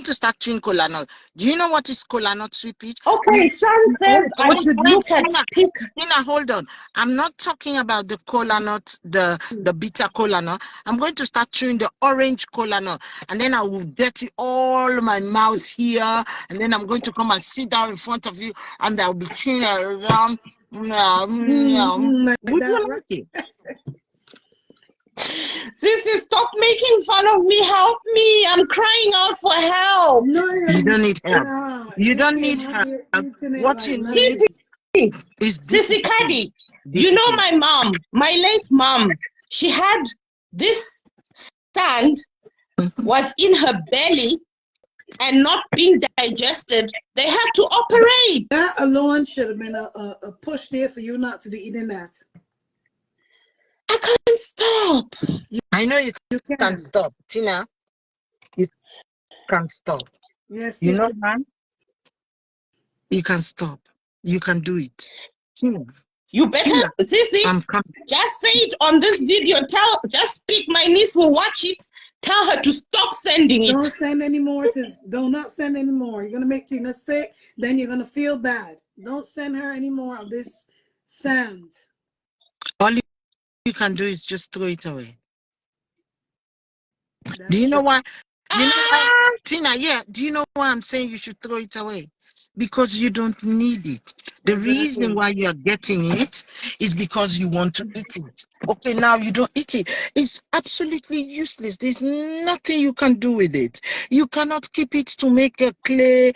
to start chewing cola nut. Do you know what is cola nut, Sweet Peach? Okay, Sean says I should look at pica. Tina, hold on. I'm not talking about the cola nut, the bitter cola nut. I'm going to start chewing the orange cola nut, and then I will dirty all my mouth here, and then I'm going to come and sit down in front of you, and I'll be chewing around. Would you like it? Sissy, stop making fun of me. Help me. I'm crying out for help. No, you don't need help. No, you don't need help. What you need is Sissy Caddy. You know my mom, my late mom, she had this sand was in her belly and not being digested. They had to operate. That alone should have been a push there for you not to be eating that. I can't stop. I know you can stop, Tina. You can stop. Yes, you know, man. You can stop. You can do it. Tina. You better, Sissy, just say it on this video. Just speak. My niece will watch it. Tell her to stop sending it. Don't send any more. Do not send any more. You're gonna make Tina sick. Then you're gonna feel bad. Don't send her any more of this sand. All you can do is just throw it away. Do you know why? Tina, yeah. Do you know why I'm saying you should throw it away? Because you don't need it. The reason why you are getting it is because you want to eat it. Okay, now you don't eat it. It's absolutely useless. There's nothing you can do with it. You cannot keep it to make a clay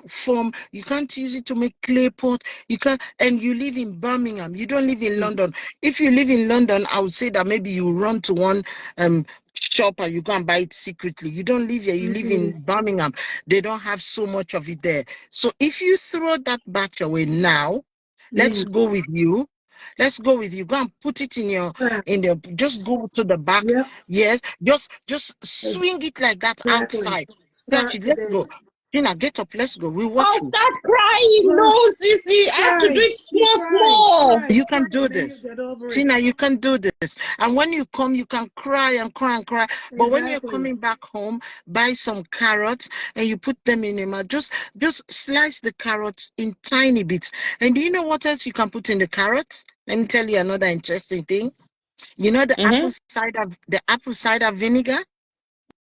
form. You can't use it to make clay pot. You can't. And you live in Birmingham. You don't live in London. If you live in London, I would say that maybe you run to one shop and you go and buy it secretly. You don't live here. You live in Birmingham. They don't have so much of it there. So if you throw that batch away now, let's go with you. Let's go with you. Go and put it in your just go to the back. Yes, just swing it like that outside. Let's go. Tina, get up. Let's go. We'll I'll watch you. start crying. Well, No, Sissy, I have to do cry, it small, cry, small. cry, You can cry, do and then you this. get over it. Tina, you can do this. And when you come, you can cry and cry and cry. But when you're Exactly. coming back home, buy some carrots and you put them in your mouth. Just slice the carrots in tiny bits. And do you know what else you can put in the carrots? Let me tell you another interesting thing. You know the apple cider vinegar?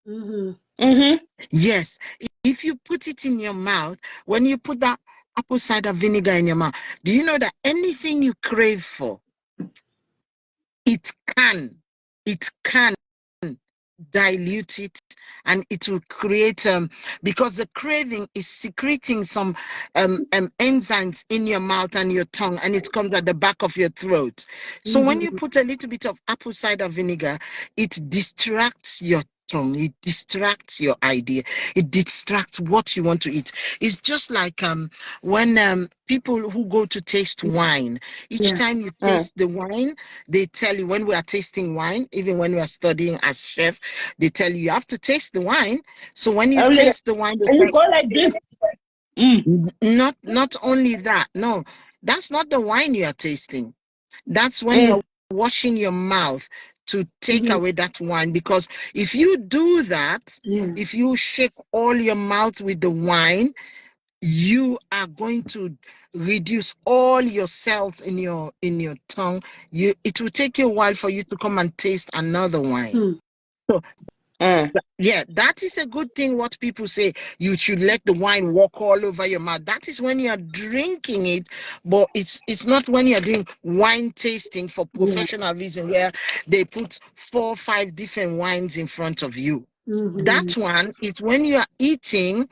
Mm-hmm. Yes. If you put it in your mouth, when you put that apple cider vinegar in your mouth, do you know that anything you crave for, it can dilute it, and it will create because the craving is secreting some enzymes in your mouth and your tongue, and it comes at the back of your throat. So when you put a little bit of apple cider vinegar, it distracts your tongue, it distracts your idea, it distracts what you want to eat. It's just like when people who go to taste wine, each time you taste the wine, they tell you, when we are tasting wine, even when we are studying as chef, they tell you have to taste the wine. So when you taste the wine, they And you tell go like this. not only that, no, that's not the wine you are tasting. That's when you're washing your mouth to take away that wine. Because if you do that, if you shake all your mouth with the wine, you are going to reduce all your cells in your tongue. It will take you a while for you to come and taste another wine. So yeah, that is a good thing. What people say, you should let the wine walk all over your mouth. That is when you are drinking it, but it's not when you are doing wine tasting for professional reason, where they put 4 or 5 different wines in front of you. That one is when you are eating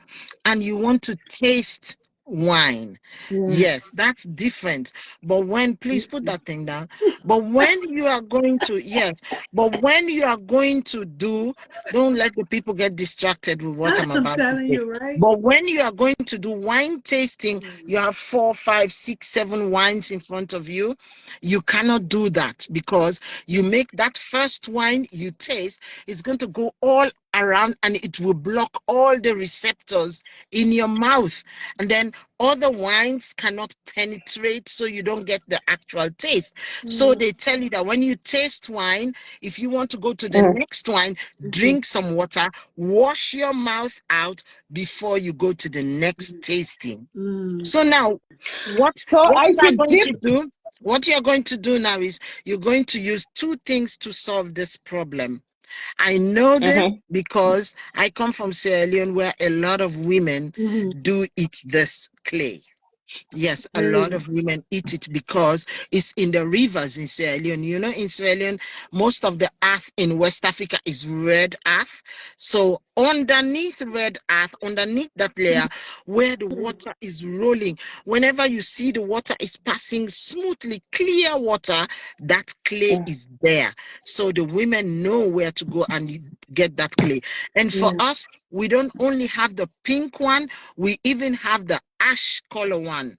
and you want to taste wine. Yes, that's different. But when, please put that thing down. But when you are going to, yes, but when you are going to do, don't let the people get distracted with what I'm I'm about to telling say. you, right? But when you are going to do wine tasting, you have 4, 5, 6, 7 wines in front of you. You cannot do that, because you make that first wine you taste, it's going to go all around and it will block all the receptors in your mouth, and then other wines cannot penetrate, so you don't get the actual taste. So they tell you that when you taste wine, if you want to go to the next wine, drink some water, wash your mouth out before you go to the next tasting. So now what So I you are should going dip. to do, what you're going to do now is you're going to use 2 things to solve this problem. I know this because I come from Sierra Leone, where a lot of women do eat this clay. Yes, a lot of women eat it because it's in the rivers in Sierra Leone. You know, in Sierra Leone, most of the earth in West Africa is red earth. So underneath red earth, underneath that layer where the water is rolling, whenever you see the water is passing smoothly, clear water, that clay is there. So the women know where to go and get that clay. And for us, we don't only have the pink one, we even have the ash color one.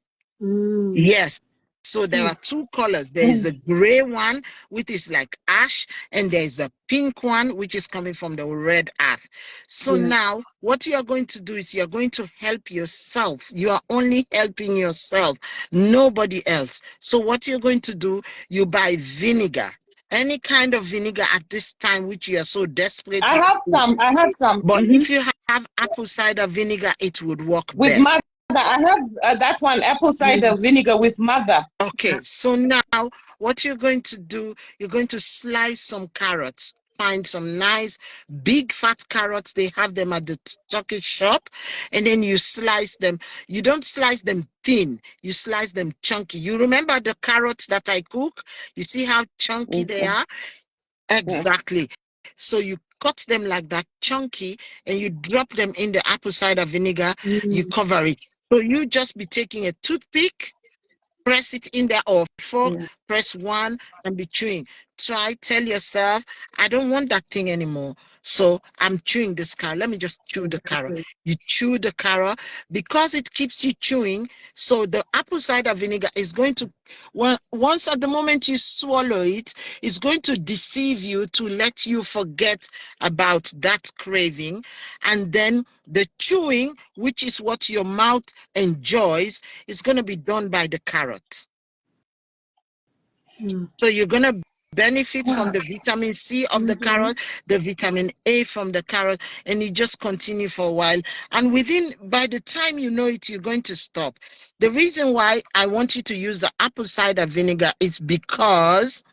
Yes. So there are 2 colors. There is the gray one, which is like ash, and there is a pink one, which is coming from the red earth. So now what you are going to do is you're going to help yourself. You are only helping yourself, nobody else. So what you're going to do, you buy vinegar, any kind of vinegar at this time, which you are so desperate I have some. I have some. but if you have apple cider vinegar, it would work With best. mother. I have that one, apple cider vinegar with mother. Okay, so now what you're going to do, you're going to slice some carrots. Find some nice big fat carrots. They have them at the Turkish shop, and then you slice them. You don't slice them thin, you slice them chunky. You remember the carrots that I cook? You see how chunky they are? Exactly. So you cut them like that, chunky, and you drop them in the apple cider vinegar. You cover it. So you just be taking a toothpick, press it in there, or fork, press 1 and be chewing. tell yourself, I don't want that thing anymore. So I'm chewing this carrot. Let me just chew the carrot. You chew the carrot because it keeps you chewing. So the apple cider vinegar is going to, well, once at the moment you swallow it, it's going to deceive you to let you forget about that craving. And then the chewing, which is what your mouth enjoys, is going to be done by the carrot. So you're going to benefit from the vitamin C of the carrot, the vitamin A from the carrot, and you just continue for a while. And by the time you know it, you're going to stop. The reason why I want you to use the apple cider vinegar is because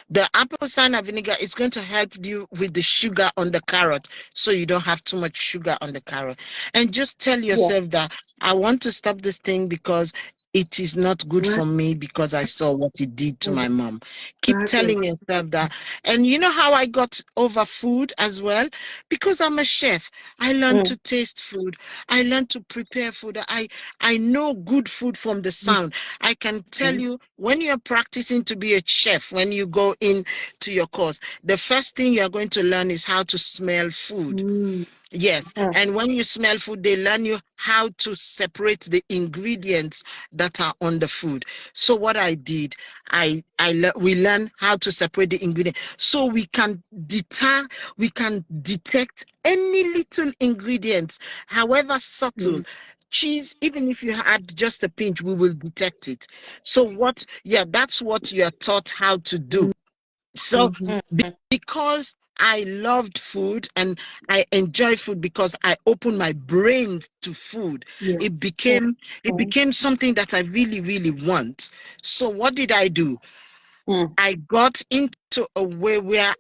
the apple cider vinegar is going to help you with the sugar on the carrot, so you don't have too much sugar on the carrot. And just tell yourself that I want to stop this thing because it is not good for me, because I saw what it did to my mom. Keep telling yourself that. And you know how I got over food as well? Because I'm a chef. I learned to taste food. I learned to prepare food. I know good food from the sound. I can tell you, when you're practicing to be a chef, when you go into your course, the first thing you're going to learn is how to smell food. Yes, and when you smell food, they learn you how to separate the ingredients that are on the food. So what I did, we learn how to separate the ingredients, so we can detect any little ingredients, however subtle. Cheese, even if you add just a pinch, we will detect it. So that's what you're taught how to do. So because I loved food and I enjoy food, because I opened my brain to food, it became something that I really, really want. So what did I do? I got into a way where,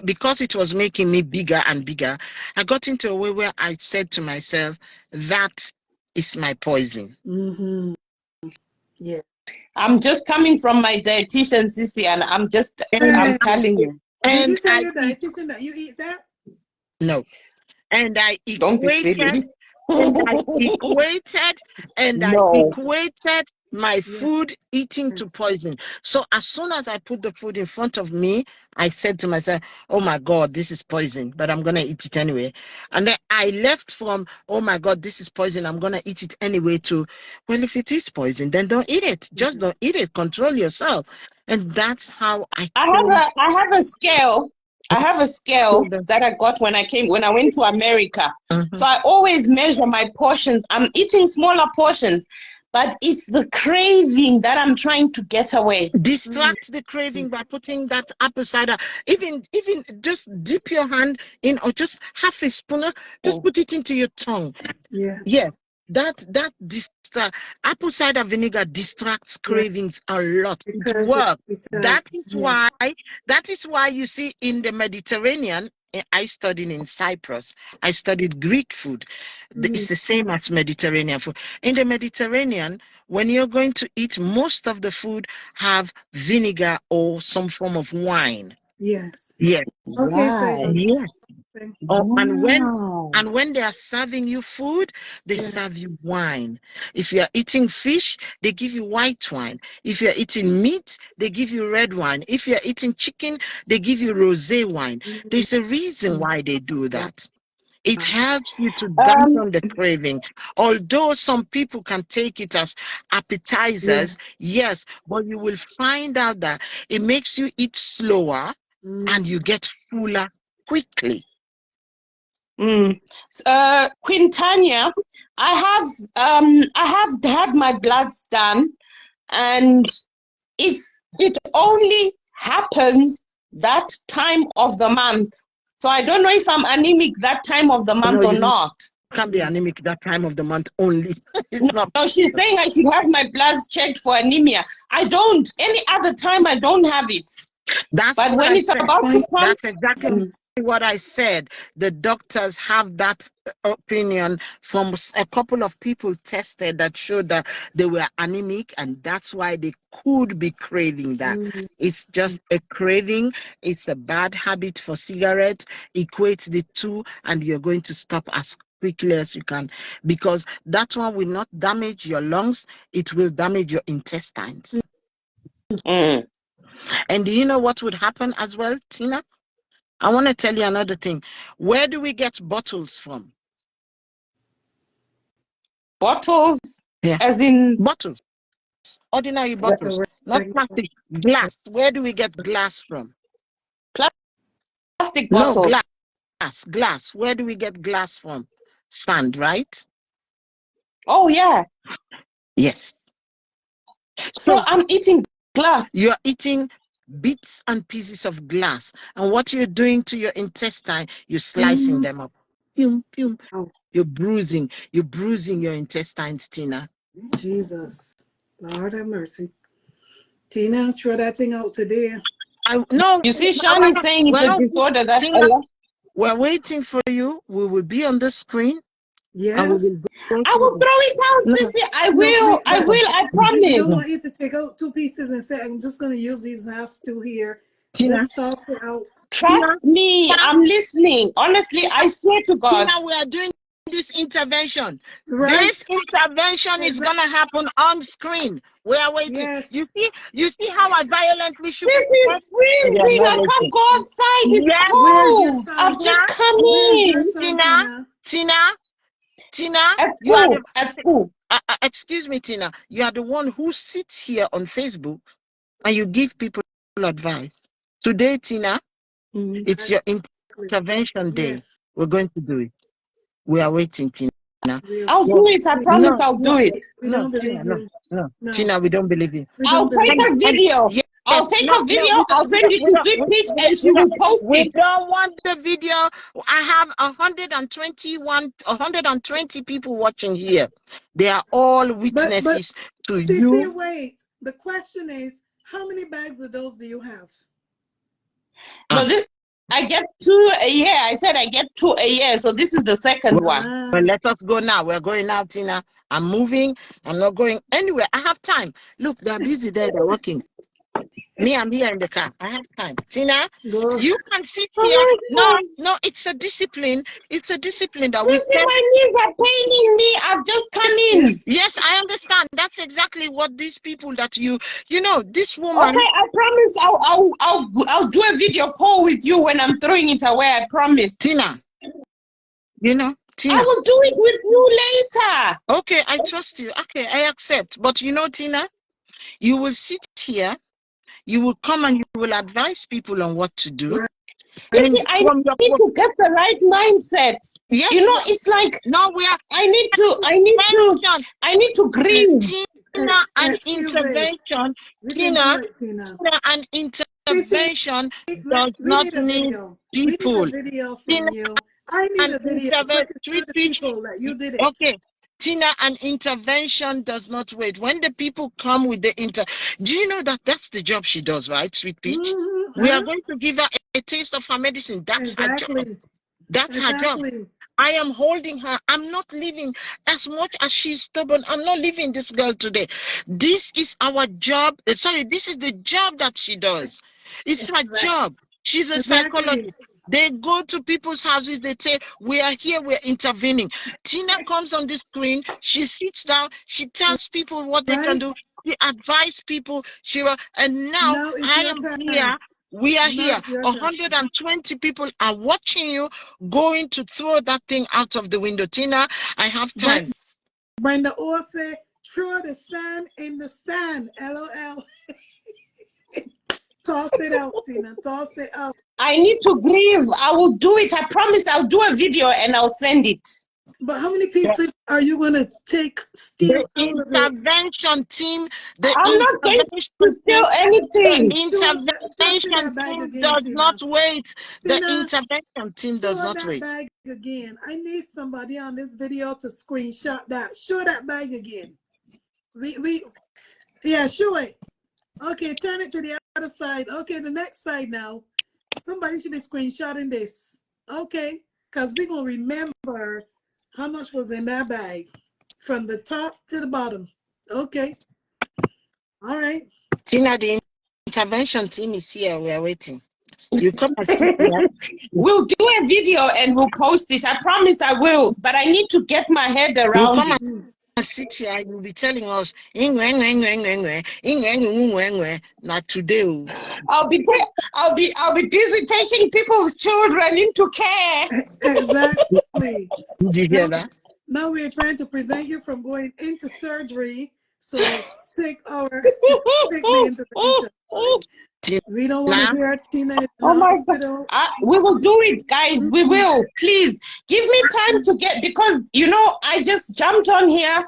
because it was making me bigger and bigger, I got into a way where I said to myself, that is my poison. I'm just coming from my dietitian, Sissy, and I'm telling you. Did you And tell your dietitian that you eat that? No. And I Don't be silly. equated, and I equated, No. my food eating to poison. So as soon as I put the food in front of me, I said to myself, oh my God, this is poison, but I'm going to eat it anyway. And then I left from, oh my God, this is poison, I'm going to eat it anyway, to, well, if it is poison, then don't eat it. Just don't eat it. Control yourself. And that's how I have a scale. I have a scale that I got when I went to America. So I always measure my portions. I'm eating smaller portions, but it's the craving that I'm trying to get away. Distract the craving by putting that apple cider. Even just dip your hand in, or just half a spoon, just put it into your tongue. Yes, that apple cider vinegar distracts cravings a lot. It works. That is why you see in the Mediterranean. I studied in Cyprus. I studied Greek food. It's the same as Mediterranean food. In the Mediterranean, when you're going to eat, most of the food have vinegar or some form of wine. Yes. Yes. Okay, Right. Yes. Wow. And when they are serving you food, they serve you wine. If you are eating fish, they give you white wine. If you are eating meat, they give you red wine. If you are eating chicken, they give you rosé wine. There's a reason why they do that. It helps you to dampen the craving. Although some people can take it as appetizers, yes, but you will find out that it makes you eat slower and you get fuller quickly. Queen Tanya, I have had my bloods done, and it only happens that time of the month. So I don't know if I'm anemic that time of the month or not. Can't be anemic that time of the month only. It's not. No, she's saying I should have my bloods checked for anemia. I don't. Any other time I don't have it. That's but what when I it's said. about to come, That's exactly what I said. The doctors have that opinion from a couple of people tested that showed that they were anemic, and that's why they could be craving that. It's just a craving. It's a bad habit for cigarettes. Equate the two, and you're going to stop as quickly as you can, because that one will not damage your lungs. It will damage your intestines. And do you know what would happen as well, Tina? I want to tell you another thing. Where do we get bottles from? Bottles, Yeah. as in Bottles. Ordinary bottles. Not plastic. Glass. Where do we get glass from? plastic No, bottles. Glass. Where do we get glass from? Sand, right? Oh, yeah. Yes. So I'm eating glass. You're eating bits and pieces of glass. And what you're doing to your intestine, you're slicing them up. Pum, pum. Oh. You're bruising your intestines, Tina. Jesus. Lord have mercy. Tina, throw that thing out today. No. You see, Sean is saying it's a disorder that Tina, we're waiting for you. We will be on the screen. Yes. And we will I will throw it out, Sissy. I will. I promise. I don't want you to take out 2 pieces and say, I'm just going to use these last 2 here. Tina, just toss it out. Trust me. I'm listening. Honestly, I swear to God. Tina, we are doing this intervention. Right? This intervention is going to happen on screen. We are waiting. Yes. You see how I violently shook This is freezing. I can't go outside. It's cold. I've just come in. Tina, at school. Excuse me, Tina. You are the one who sits here on Facebook and you give people advice. Today, Tina, it's your intervention day. Yes. We're going to do it. We are waiting, Tina. I'll do it. I promise I'll do it. We don't believe you. No. Tina, we don't believe you. I'll take a video. I'll take a video. I'll send it to Sweet Peach and she will post it. We don't want the video. I have 120 people watching here. They are all witnesses to you. Wait. The question is, how many bags of those do you have? No, I get 2 a year. I said I get 2 a year. So this is the second one. Well, let us go now. We're going now, Tina. I'm moving. I'm not going anywhere. I have time. Look, they're busy there. They're working. Me, I'm here in the car. I have time. Tina, you can sit here. No, it's a discipline. It's a discipline that we say. My knees are paining me. I've just come in. Yes, I understand. That's exactly what these people that this woman. Okay, I promise I'll do a video call with you when I'm throwing it away. I promise. Tina, Tina. I will do it with you later. Okay, I trust you. Okay, I accept. But Tina, you will sit here. You will come and you will advise people on what to do. Right. I need to get the right mindset. Yes. It's like I need to grieve. Tina, an intervention. Tina, an intervention does not need people. We need a video from you. I need a video so I can show the people that you did it. Okay. Tina, an intervention does not wait. When the people come with the do you know that that's the job she does, right, Sweet Peach? We are going to give her a taste of her medicine. That's her job. That's her job. I am holding her. I'm not leaving. As much as she's stubborn, I'm not leaving this girl today. This is our job. This is the job that she does. It's her job. She's a psychologist. They go to people's houses, they say, we are here, we're intervening. Tina comes on the screen, she sits down, she tells people what they can do, she advises people, and now I am here, we are here. 120 people are watching you, going to throw that thing out of the window. Tina, I have time. Brenda Orse, throw the sand in the sand, LOL. Toss it out, Tina, toss it out. I need to grieve. I will do it. I promise I'll do a video and I'll send it. But how many pieces are you going to take? Steal the intervention team. I'm not going to steal anything. The intervention team does not wait. The intervention team does not wait. Bag again. I need somebody on this video to screenshot that. Show that bag again. Yeah, show it. Okay, turn it to the other side. Okay, the next side now. Somebody should be screenshotting this. Okay, because we're going to remember how much was in that bag from the top to the bottom. Okay. All right. Tina, the intervention team is here. We are waiting. You come and sit here. We'll do a video and we'll post it. I promise I will, but I need to get my head around it. sit here, you'll be telling us, not today. I'll be busy taking people's children into care. Exactly. Did you hear Now, that? now we're trying to prevent you from going into surgery. So take me into the interview. We don't want to hear Tina in the Oh my God. hospital. We will do it, guys. We will. Please give me time to get, because, you know, I just jumped on here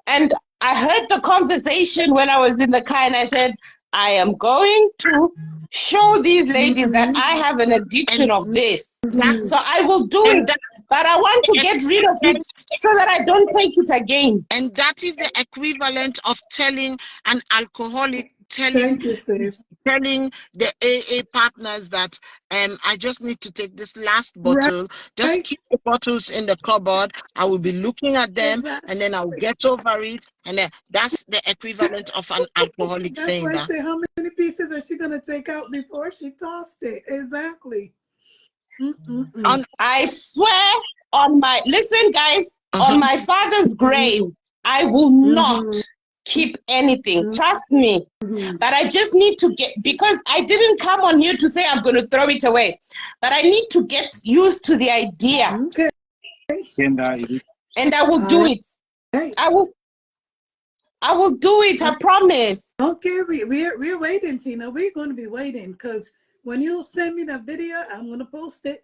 and I heard the conversation when I was in the car, and I said, I am going to show these ladies that I have an addiction of this. So I will do it, but I want to get rid of it so that I don't take it again. And that is the equivalent of telling an alcoholic, Thank you, sis. telling the AA partners that I just need to take this last Right. bottle. Just keep the bottles in the cupboard. I will be looking at them, Exactly. and then I'll get over it. And then that's the equivalent of an alcoholic That's saying why I that. say, how many pieces is she gonna take out before she tossed it? Exactly. I swear on my, listen, guys, on my father's grave, I will not keep anything. Trust me. But I just need to get, because I didn't come on here to say I'm going to throw it away, but I need to get used to the idea. Okay. And I will do it. Right. I will do it. I promise. Okay, we're waiting, Tina. We're going to be waiting, because when you send me the video, I'm going to post it.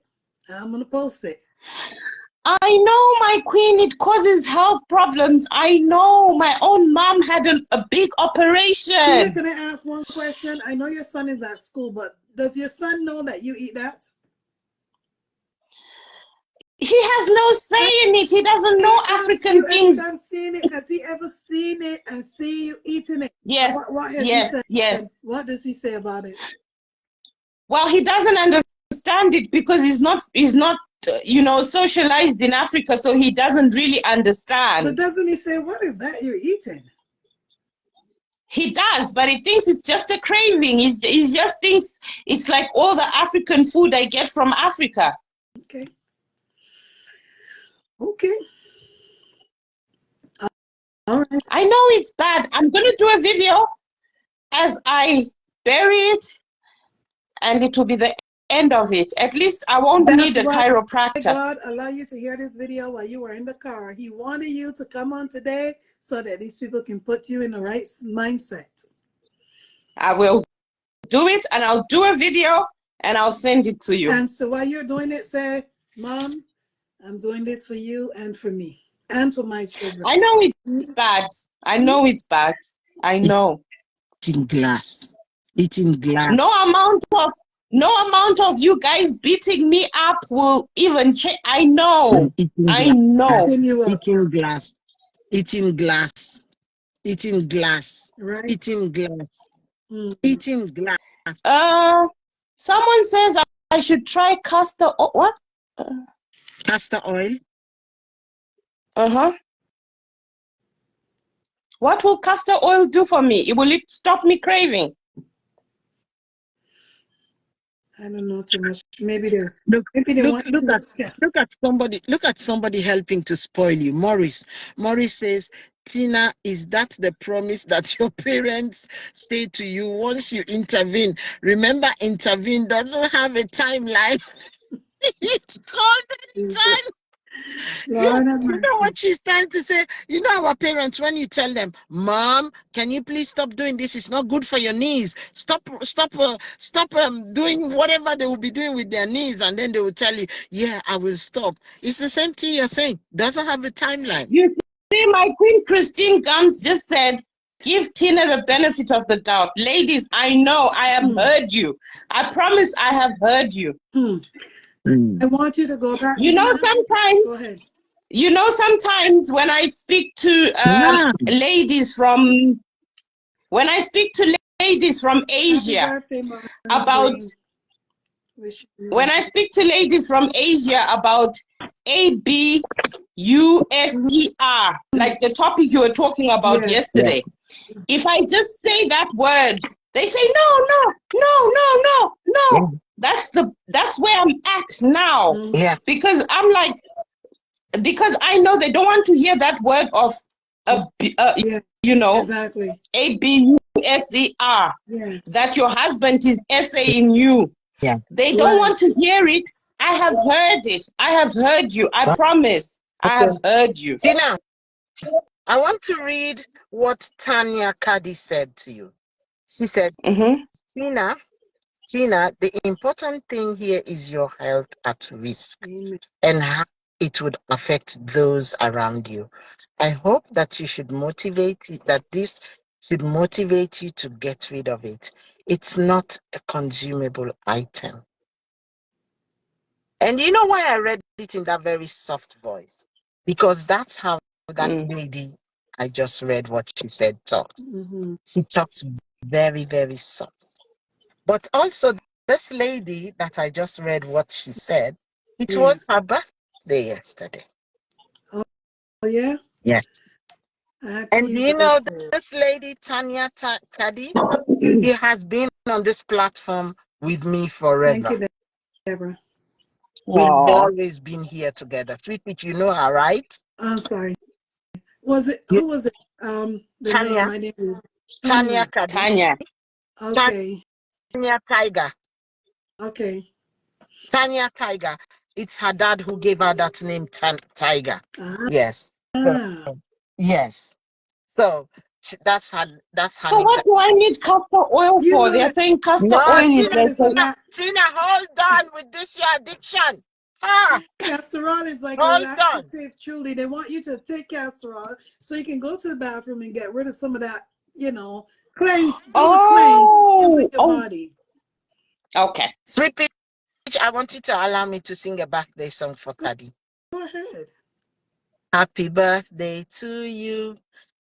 I know, my queen, it causes health problems. I know. My own mom had a big operation. Tina, can I ask one question? I know your son is at school, but does your son know that you eat that? He has no say in it. He doesn't know African things. Has he ever seen it and see you eating it? Yes. What has he said? Yes. What does he say about it? Well, he doesn't understand it because he's not you know, socialized in Africa, so he doesn't really understand. But doesn't he say, what is that you're eating? He does, but he thinks it's just a craving. He just thinks it's like all the African food I get from Africa. Okay. All right. I know it's bad. I'm going to do a video as I bury it, and it will be the end of it. At least I won't need a chiropractor. God allow you to hear this video while you were in the car. He wanted you to come on today so that these people can put you in the right mindset. I will do it, and I'll do a video and I'll send it to you. And so while you're doing it, say, Mom, I'm doing this for you and for me and for my children. I know it's bad. I know it's bad. I know. Eating glass. No amount of you guys beating me up will even change. I know. I know. Eating glass. Right. Eating glass. Someone says I should try castor oil. What? Castor oil? What will castor oil do for me? Will it stop me craving? I don't know too much. Maybe they look at somebody helping to spoil you. Morris says, Tina, is that the promise that your parents say to you once you intervene? Remember, intervene doesn't have a timeline. It's called time. You know what she's trying to say? You know, our parents, when you tell them, Mom, can you please stop doing this? It's not good for your knees. Stop doing whatever they will be doing with their knees. And then they will tell you, yeah, I will stop. It's the same thing you're saying. Doesn't have a timeline. You see, my Queen Christine Gums just said, give Tina the benefit of the doubt. Ladies, I know I have heard you. I promise I have heard you. I want you to go back. You know, sometimes. Go ahead. You know, sometimes when I speak to ladies from Asia about ABUSER, like the topic you were talking about yesterday. If I just say that word, they say no. That's where I'm at now. Because I'm like, because I know they don't want to hear that word of Yeah, you know, exactly. ABUSER, Yeah, that your husband is essaying you. Yeah. They don't right. want to hear it. I have heard it. I have heard you. I promise. I Okay. have heard you. Tina, I want to read what Tanya Kadi said to you. She said, Mm-hmm. Tina, the important thing here is your health at risk Amen. and how it would affect those around you. I hope that you should that this should motivate you to get rid of it. It's not a consumable item. And you know why I read it in that very soft voice? Because that's how that lady I just read what she said talks. Mm-hmm. She talks very, very soft. But also, this lady that I just read what she said, it was Yes. her birthday yesterday. Oh, yeah. Yes. And Happy do you know birthday. this lady, Tanya Kadi? She has been on this platform with me Thank forever. you, Deborah. We've Aww. always been here together. Sweet Peach, you know her, right? I'm sorry. Was it, You, who was it? The name, Tanya, I didn't. Tanya Tanya. Kadi, Tanya. Okay. Tanya Tiger. Okay. Tanya Tiger. It's her dad who gave her that name, Tiger. Ah. Yes. So, yes. So that's her. That's her So name. what do I need castor oil You for? know They're that saying castor No, oil is Tina, castorol like is a Tina, hold on with this your addiction. Ah, castorol is like a hold on. laxative. Truly, they want you to take castorol so you can go to the bathroom and get rid of some of that. Cleanse. Do a cleanse. Cleanse your oh, body. okay. Sweet Peach, I want you to allow me to sing a birthday song for Go, Kadi. go ahead. Happy birthday to you.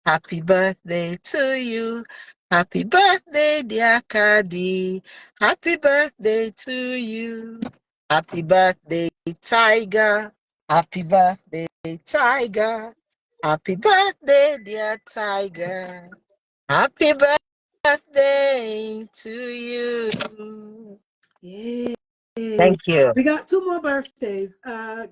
Happy birthday to you. Happy birthday, dear Kadi. Happy birthday to you. Happy birthday, Tiger. Happy birthday, Tiger. Happy birthday, dear Tiger. Happy birthday to you. Yeah. Thank you. We got two more birthdays. For who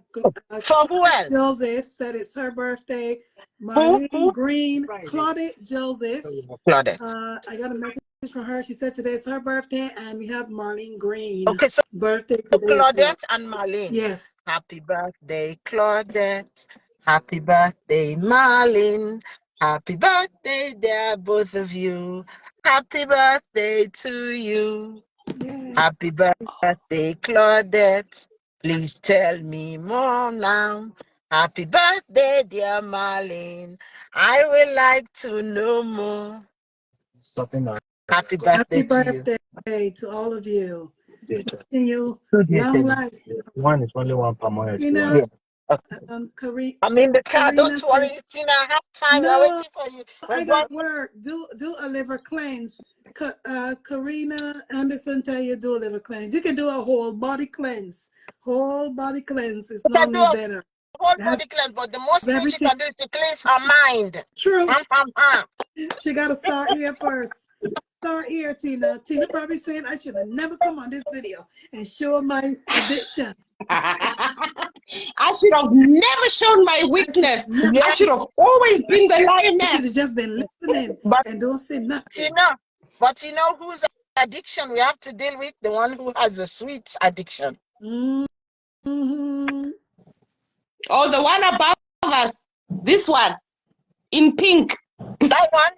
Claudette else? Joseph said it's her birthday. Who? Marlene Green, Claudette Joseph. Claudette. I got a message from her. She said today is her birthday, and we have Marlene Green Okay, so birthday today as well. Claudette and Marlene. Yes. Happy birthday, Claudette. Happy birthday, Marlene. Happy birthday, dear both of you. Happy birthday to you. Yeah. Happy birthday, Claudette. Please tell me more now. Happy birthday, dear Marlene. I would like to know more. Happy Happy birthday to you. birthday to all of you. Wishing you long life. One is only one palm oil. Tina, Yeah. I'm in the car. Karina Don't said, worry, Tina. I have time. We're no, waiting for you. We're I going. got work. Do a liver cleanse. Karina Anderson tell you do a liver cleanse. You can do a whole body cleanse. Whole body cleanse is We can do normally a better. whole It has body cleanse, but the most thing she everything. can do is to cleanse her mind. True. Uh. She got to start here first. Start here, Tina. Tina probably saying I should have never come on this video and show my addiction. I should have never shown my I should weakness. never. I Yeah, should have always been the I should have lioness. just been listening but and don't say you nothing. know, whose addiction we have to deal with? The one who has a sweet addiction. Mm-hmm. Oh, the one above us. This one in pink. That one,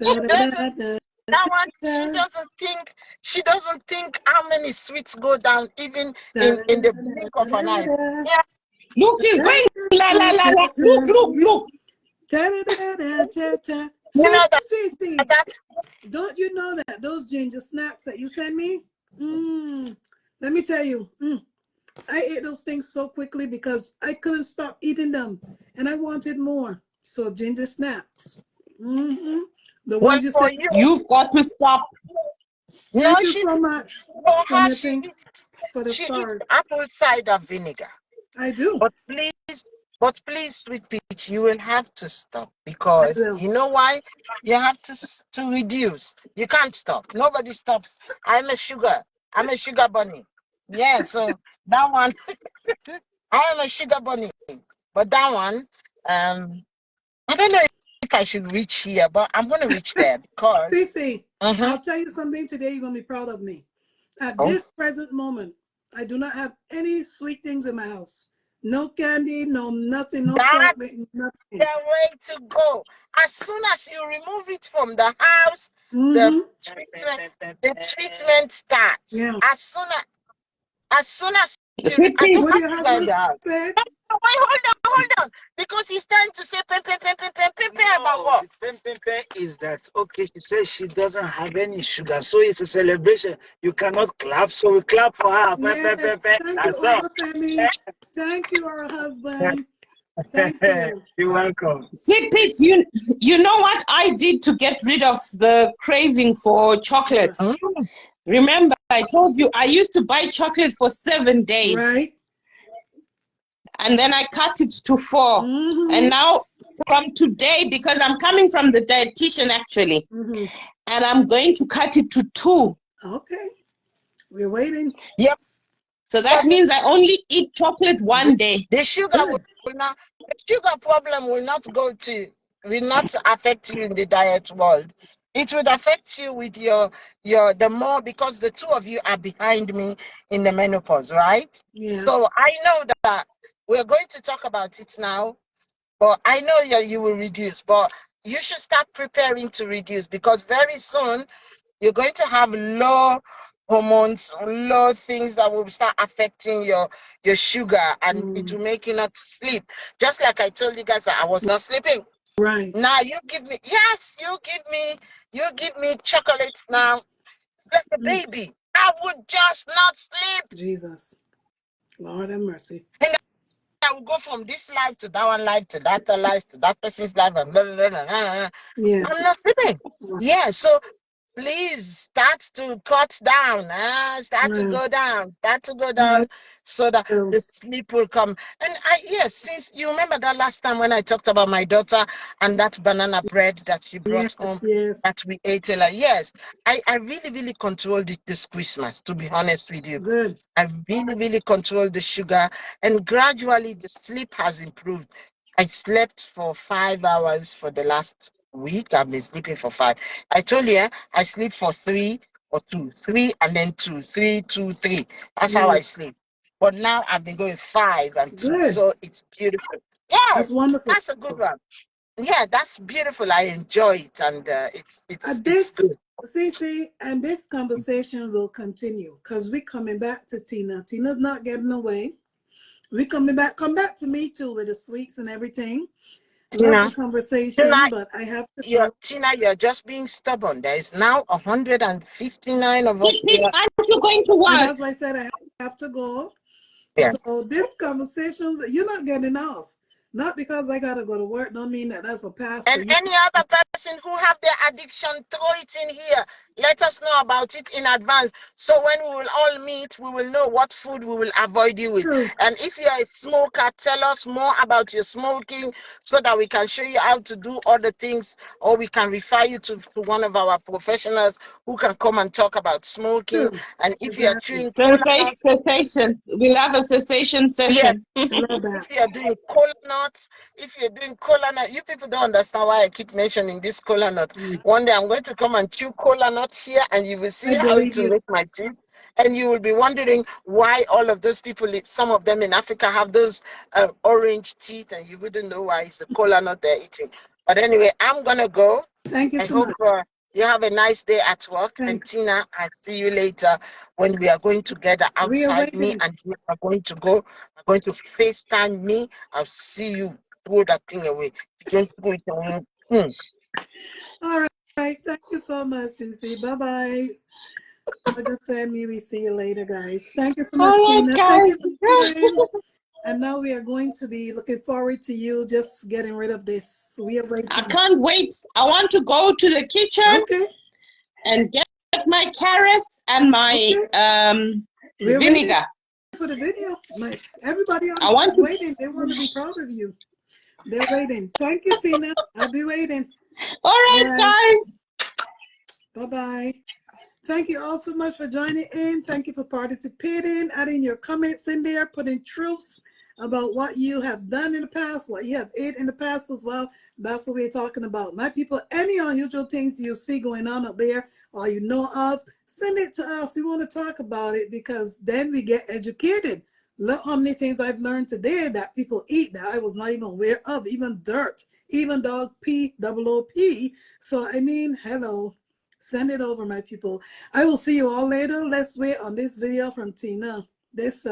she Da, da, doesn't. da, da, That one, da, she doesn't think how many sweets go down even da, in da, the da, blink of an eye. da, Yeah, Look, she's da, going la la da, la la. da, Look, look, look. da. you Sweet know Stacy, that don't you know that those ginger snaps that you send me? Let me tell you, I ate those things so quickly because I couldn't stop eating them, and I wanted more. So ginger snaps, the well ones you for sent. you. You've got to stop. No, Thank you so much, for her, Sonia. Thank you for the she eats stars. apple cider vinegar. I do. But please, Sweet Peach, you will have to stop I because will. you know why? You have to reduce. You can't stop. Nobody stops. I'm a sugar. I'm a sugar bunny. Yeah, so that one, I am a sugar bunny. But that one, I don't know if I should reach here, but I'm going to reach there because. Cece, I'll tell you something today. You're going to be proud of me. At this present moment, I do not have any sweet things in my house. No candy, no nothing, no chocolate, nothing. The way to go. As soon as you remove it from the house, the treatment starts. Yeah. As soon as Sweet I pea. don't What do have your sugar in husband the house. say? Wait, hold on. Because he's trying to say pen about what? The pen is that okay? She says she doesn't have any sugar, so it's a celebration. You cannot clap, so we clap for her. Yes. Thank you, That's all. Obafemi. Thank you, our husband. Thank you. You're welcome. Sweet Pete, you know what I did to get rid of the craving for chocolate? Remember, I told you I used to buy chocolate for 7 days. Right. And then I cut it to 4. And now from today, because I'm coming from the dietitian actually, and I'm going to cut it to 2. Okay. We're waiting. Yep. So that means I only eat chocolate 1 day. The sugar problem will not affect you in the diet world. It would affect you with the more, because the two of you are behind me in the menopause, right? Yeah. So I know that we're going to talk about it now, but I know you will reduce, but you should start preparing to reduce, because very soon you're going to have low hormones, low things that will start affecting your sugar, and it will make you not sleep. Just like I told you guys that I was not sleeping. Right. Now you give me chocolates now like a baby. I would just not sleep. Jesus. Lord have mercy. And I will go from this life to that one life to that life to that person's life, and blah, blah, blah, blah. Yeah. I'm not sleeping. Yeah, so please start to cut down, start to go down, so that the sleep will come. And since you remember that last time when I talked about my daughter and that banana bread that she brought home, that we ate, yes, I really, really controlled it this Christmas, to be honest with you. Good. I really, really controlled the sugar, and gradually the sleep has improved. I slept for 5 hours for the last week. I've been sleeping for 5. I told you, I sleep for 3 or 2, 3 and then 2, 3, 2, 3. That's how I sleep. But now I've been going 5 and 2, good. So it's beautiful. Yes, that's wonderful. That's a good one. Yeah, that's beautiful. I enjoy it, and it's good. See, and this conversation will continue because we're coming back to Tina. Tina's not getting away. We're coming back. Come back to me too with the sweets and everything. Love the conversation, but I have to go. Tina, you're just being stubborn. There is now 159 of us here. Aren't you going to work? And that's why I said I have to go. Yes. So this conversation, you're not getting off. Not because I gotta go to work, don't mean that that's a pass. And any other person who have their addiction, throw it in here. Let us know about it in advance. So when we will all meet, we will know what food we will avoid you with. True. And if you're a smoker, tell us more about your smoking so that we can show you how to do other things, or we can refer you to one of our professionals who can come and talk about smoking. True. And if you're chewing cessation, we'll have a cessation session. Yes. Love that. If you're doing cola nuts, you people don't understand why I keep mentioning this cola nut. One day I'm going to come and chew cola nuts here, and you will see how it will make my teeth. And you will be wondering why all of those people, some of them in Africa, have those orange teeth, and you wouldn't know why. It's the cola nut they're eating. But anyway, I'm going to go. Thank you I so hope much. you have a nice day at work. Thanks. And Tina, I'll see you later when we are going together outside. Me and you are going to go. I'm going to FaceTime me. I'll see you. Throw that thing away. Don't go it away. All right. Thank you so much, Susie. Bye-bye. Have a good family. We see you later, guys. Thank you so much, Tina. Thank you for coming. And now we are going to be looking forward to you just getting rid of this. We are waiting. I can't wait. I want to go to the kitchen and get my carrots and my vinegar. For the video, like everybody on waiting. They want to be proud of you. They're waiting. Thank you, Tina. I'll be waiting. All right, guys. Bye-bye. Thank you all so much for joining in. Thank you for participating, adding your comments in there, putting truths about what you have done in the past, what you have ate in the past as well. That's what we're talking about. My people, any unusual things you see going on up there or you know of, send it to us. We want to talk about it because then we get educated. Look how many things I've learned today that people eat that I was not even aware of, even dirt, even dog pee, double O P. So, I mean, hello, send it over, my people. I will see you all later. Let's wait on this video from Tina. This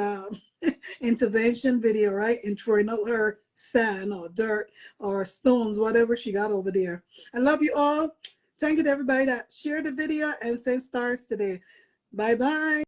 intervention video, right? And throwing out her sand or dirt or stones, whatever she got over there. I love you all. Thank you to everybody that shared the video and sent stars today. Bye-bye.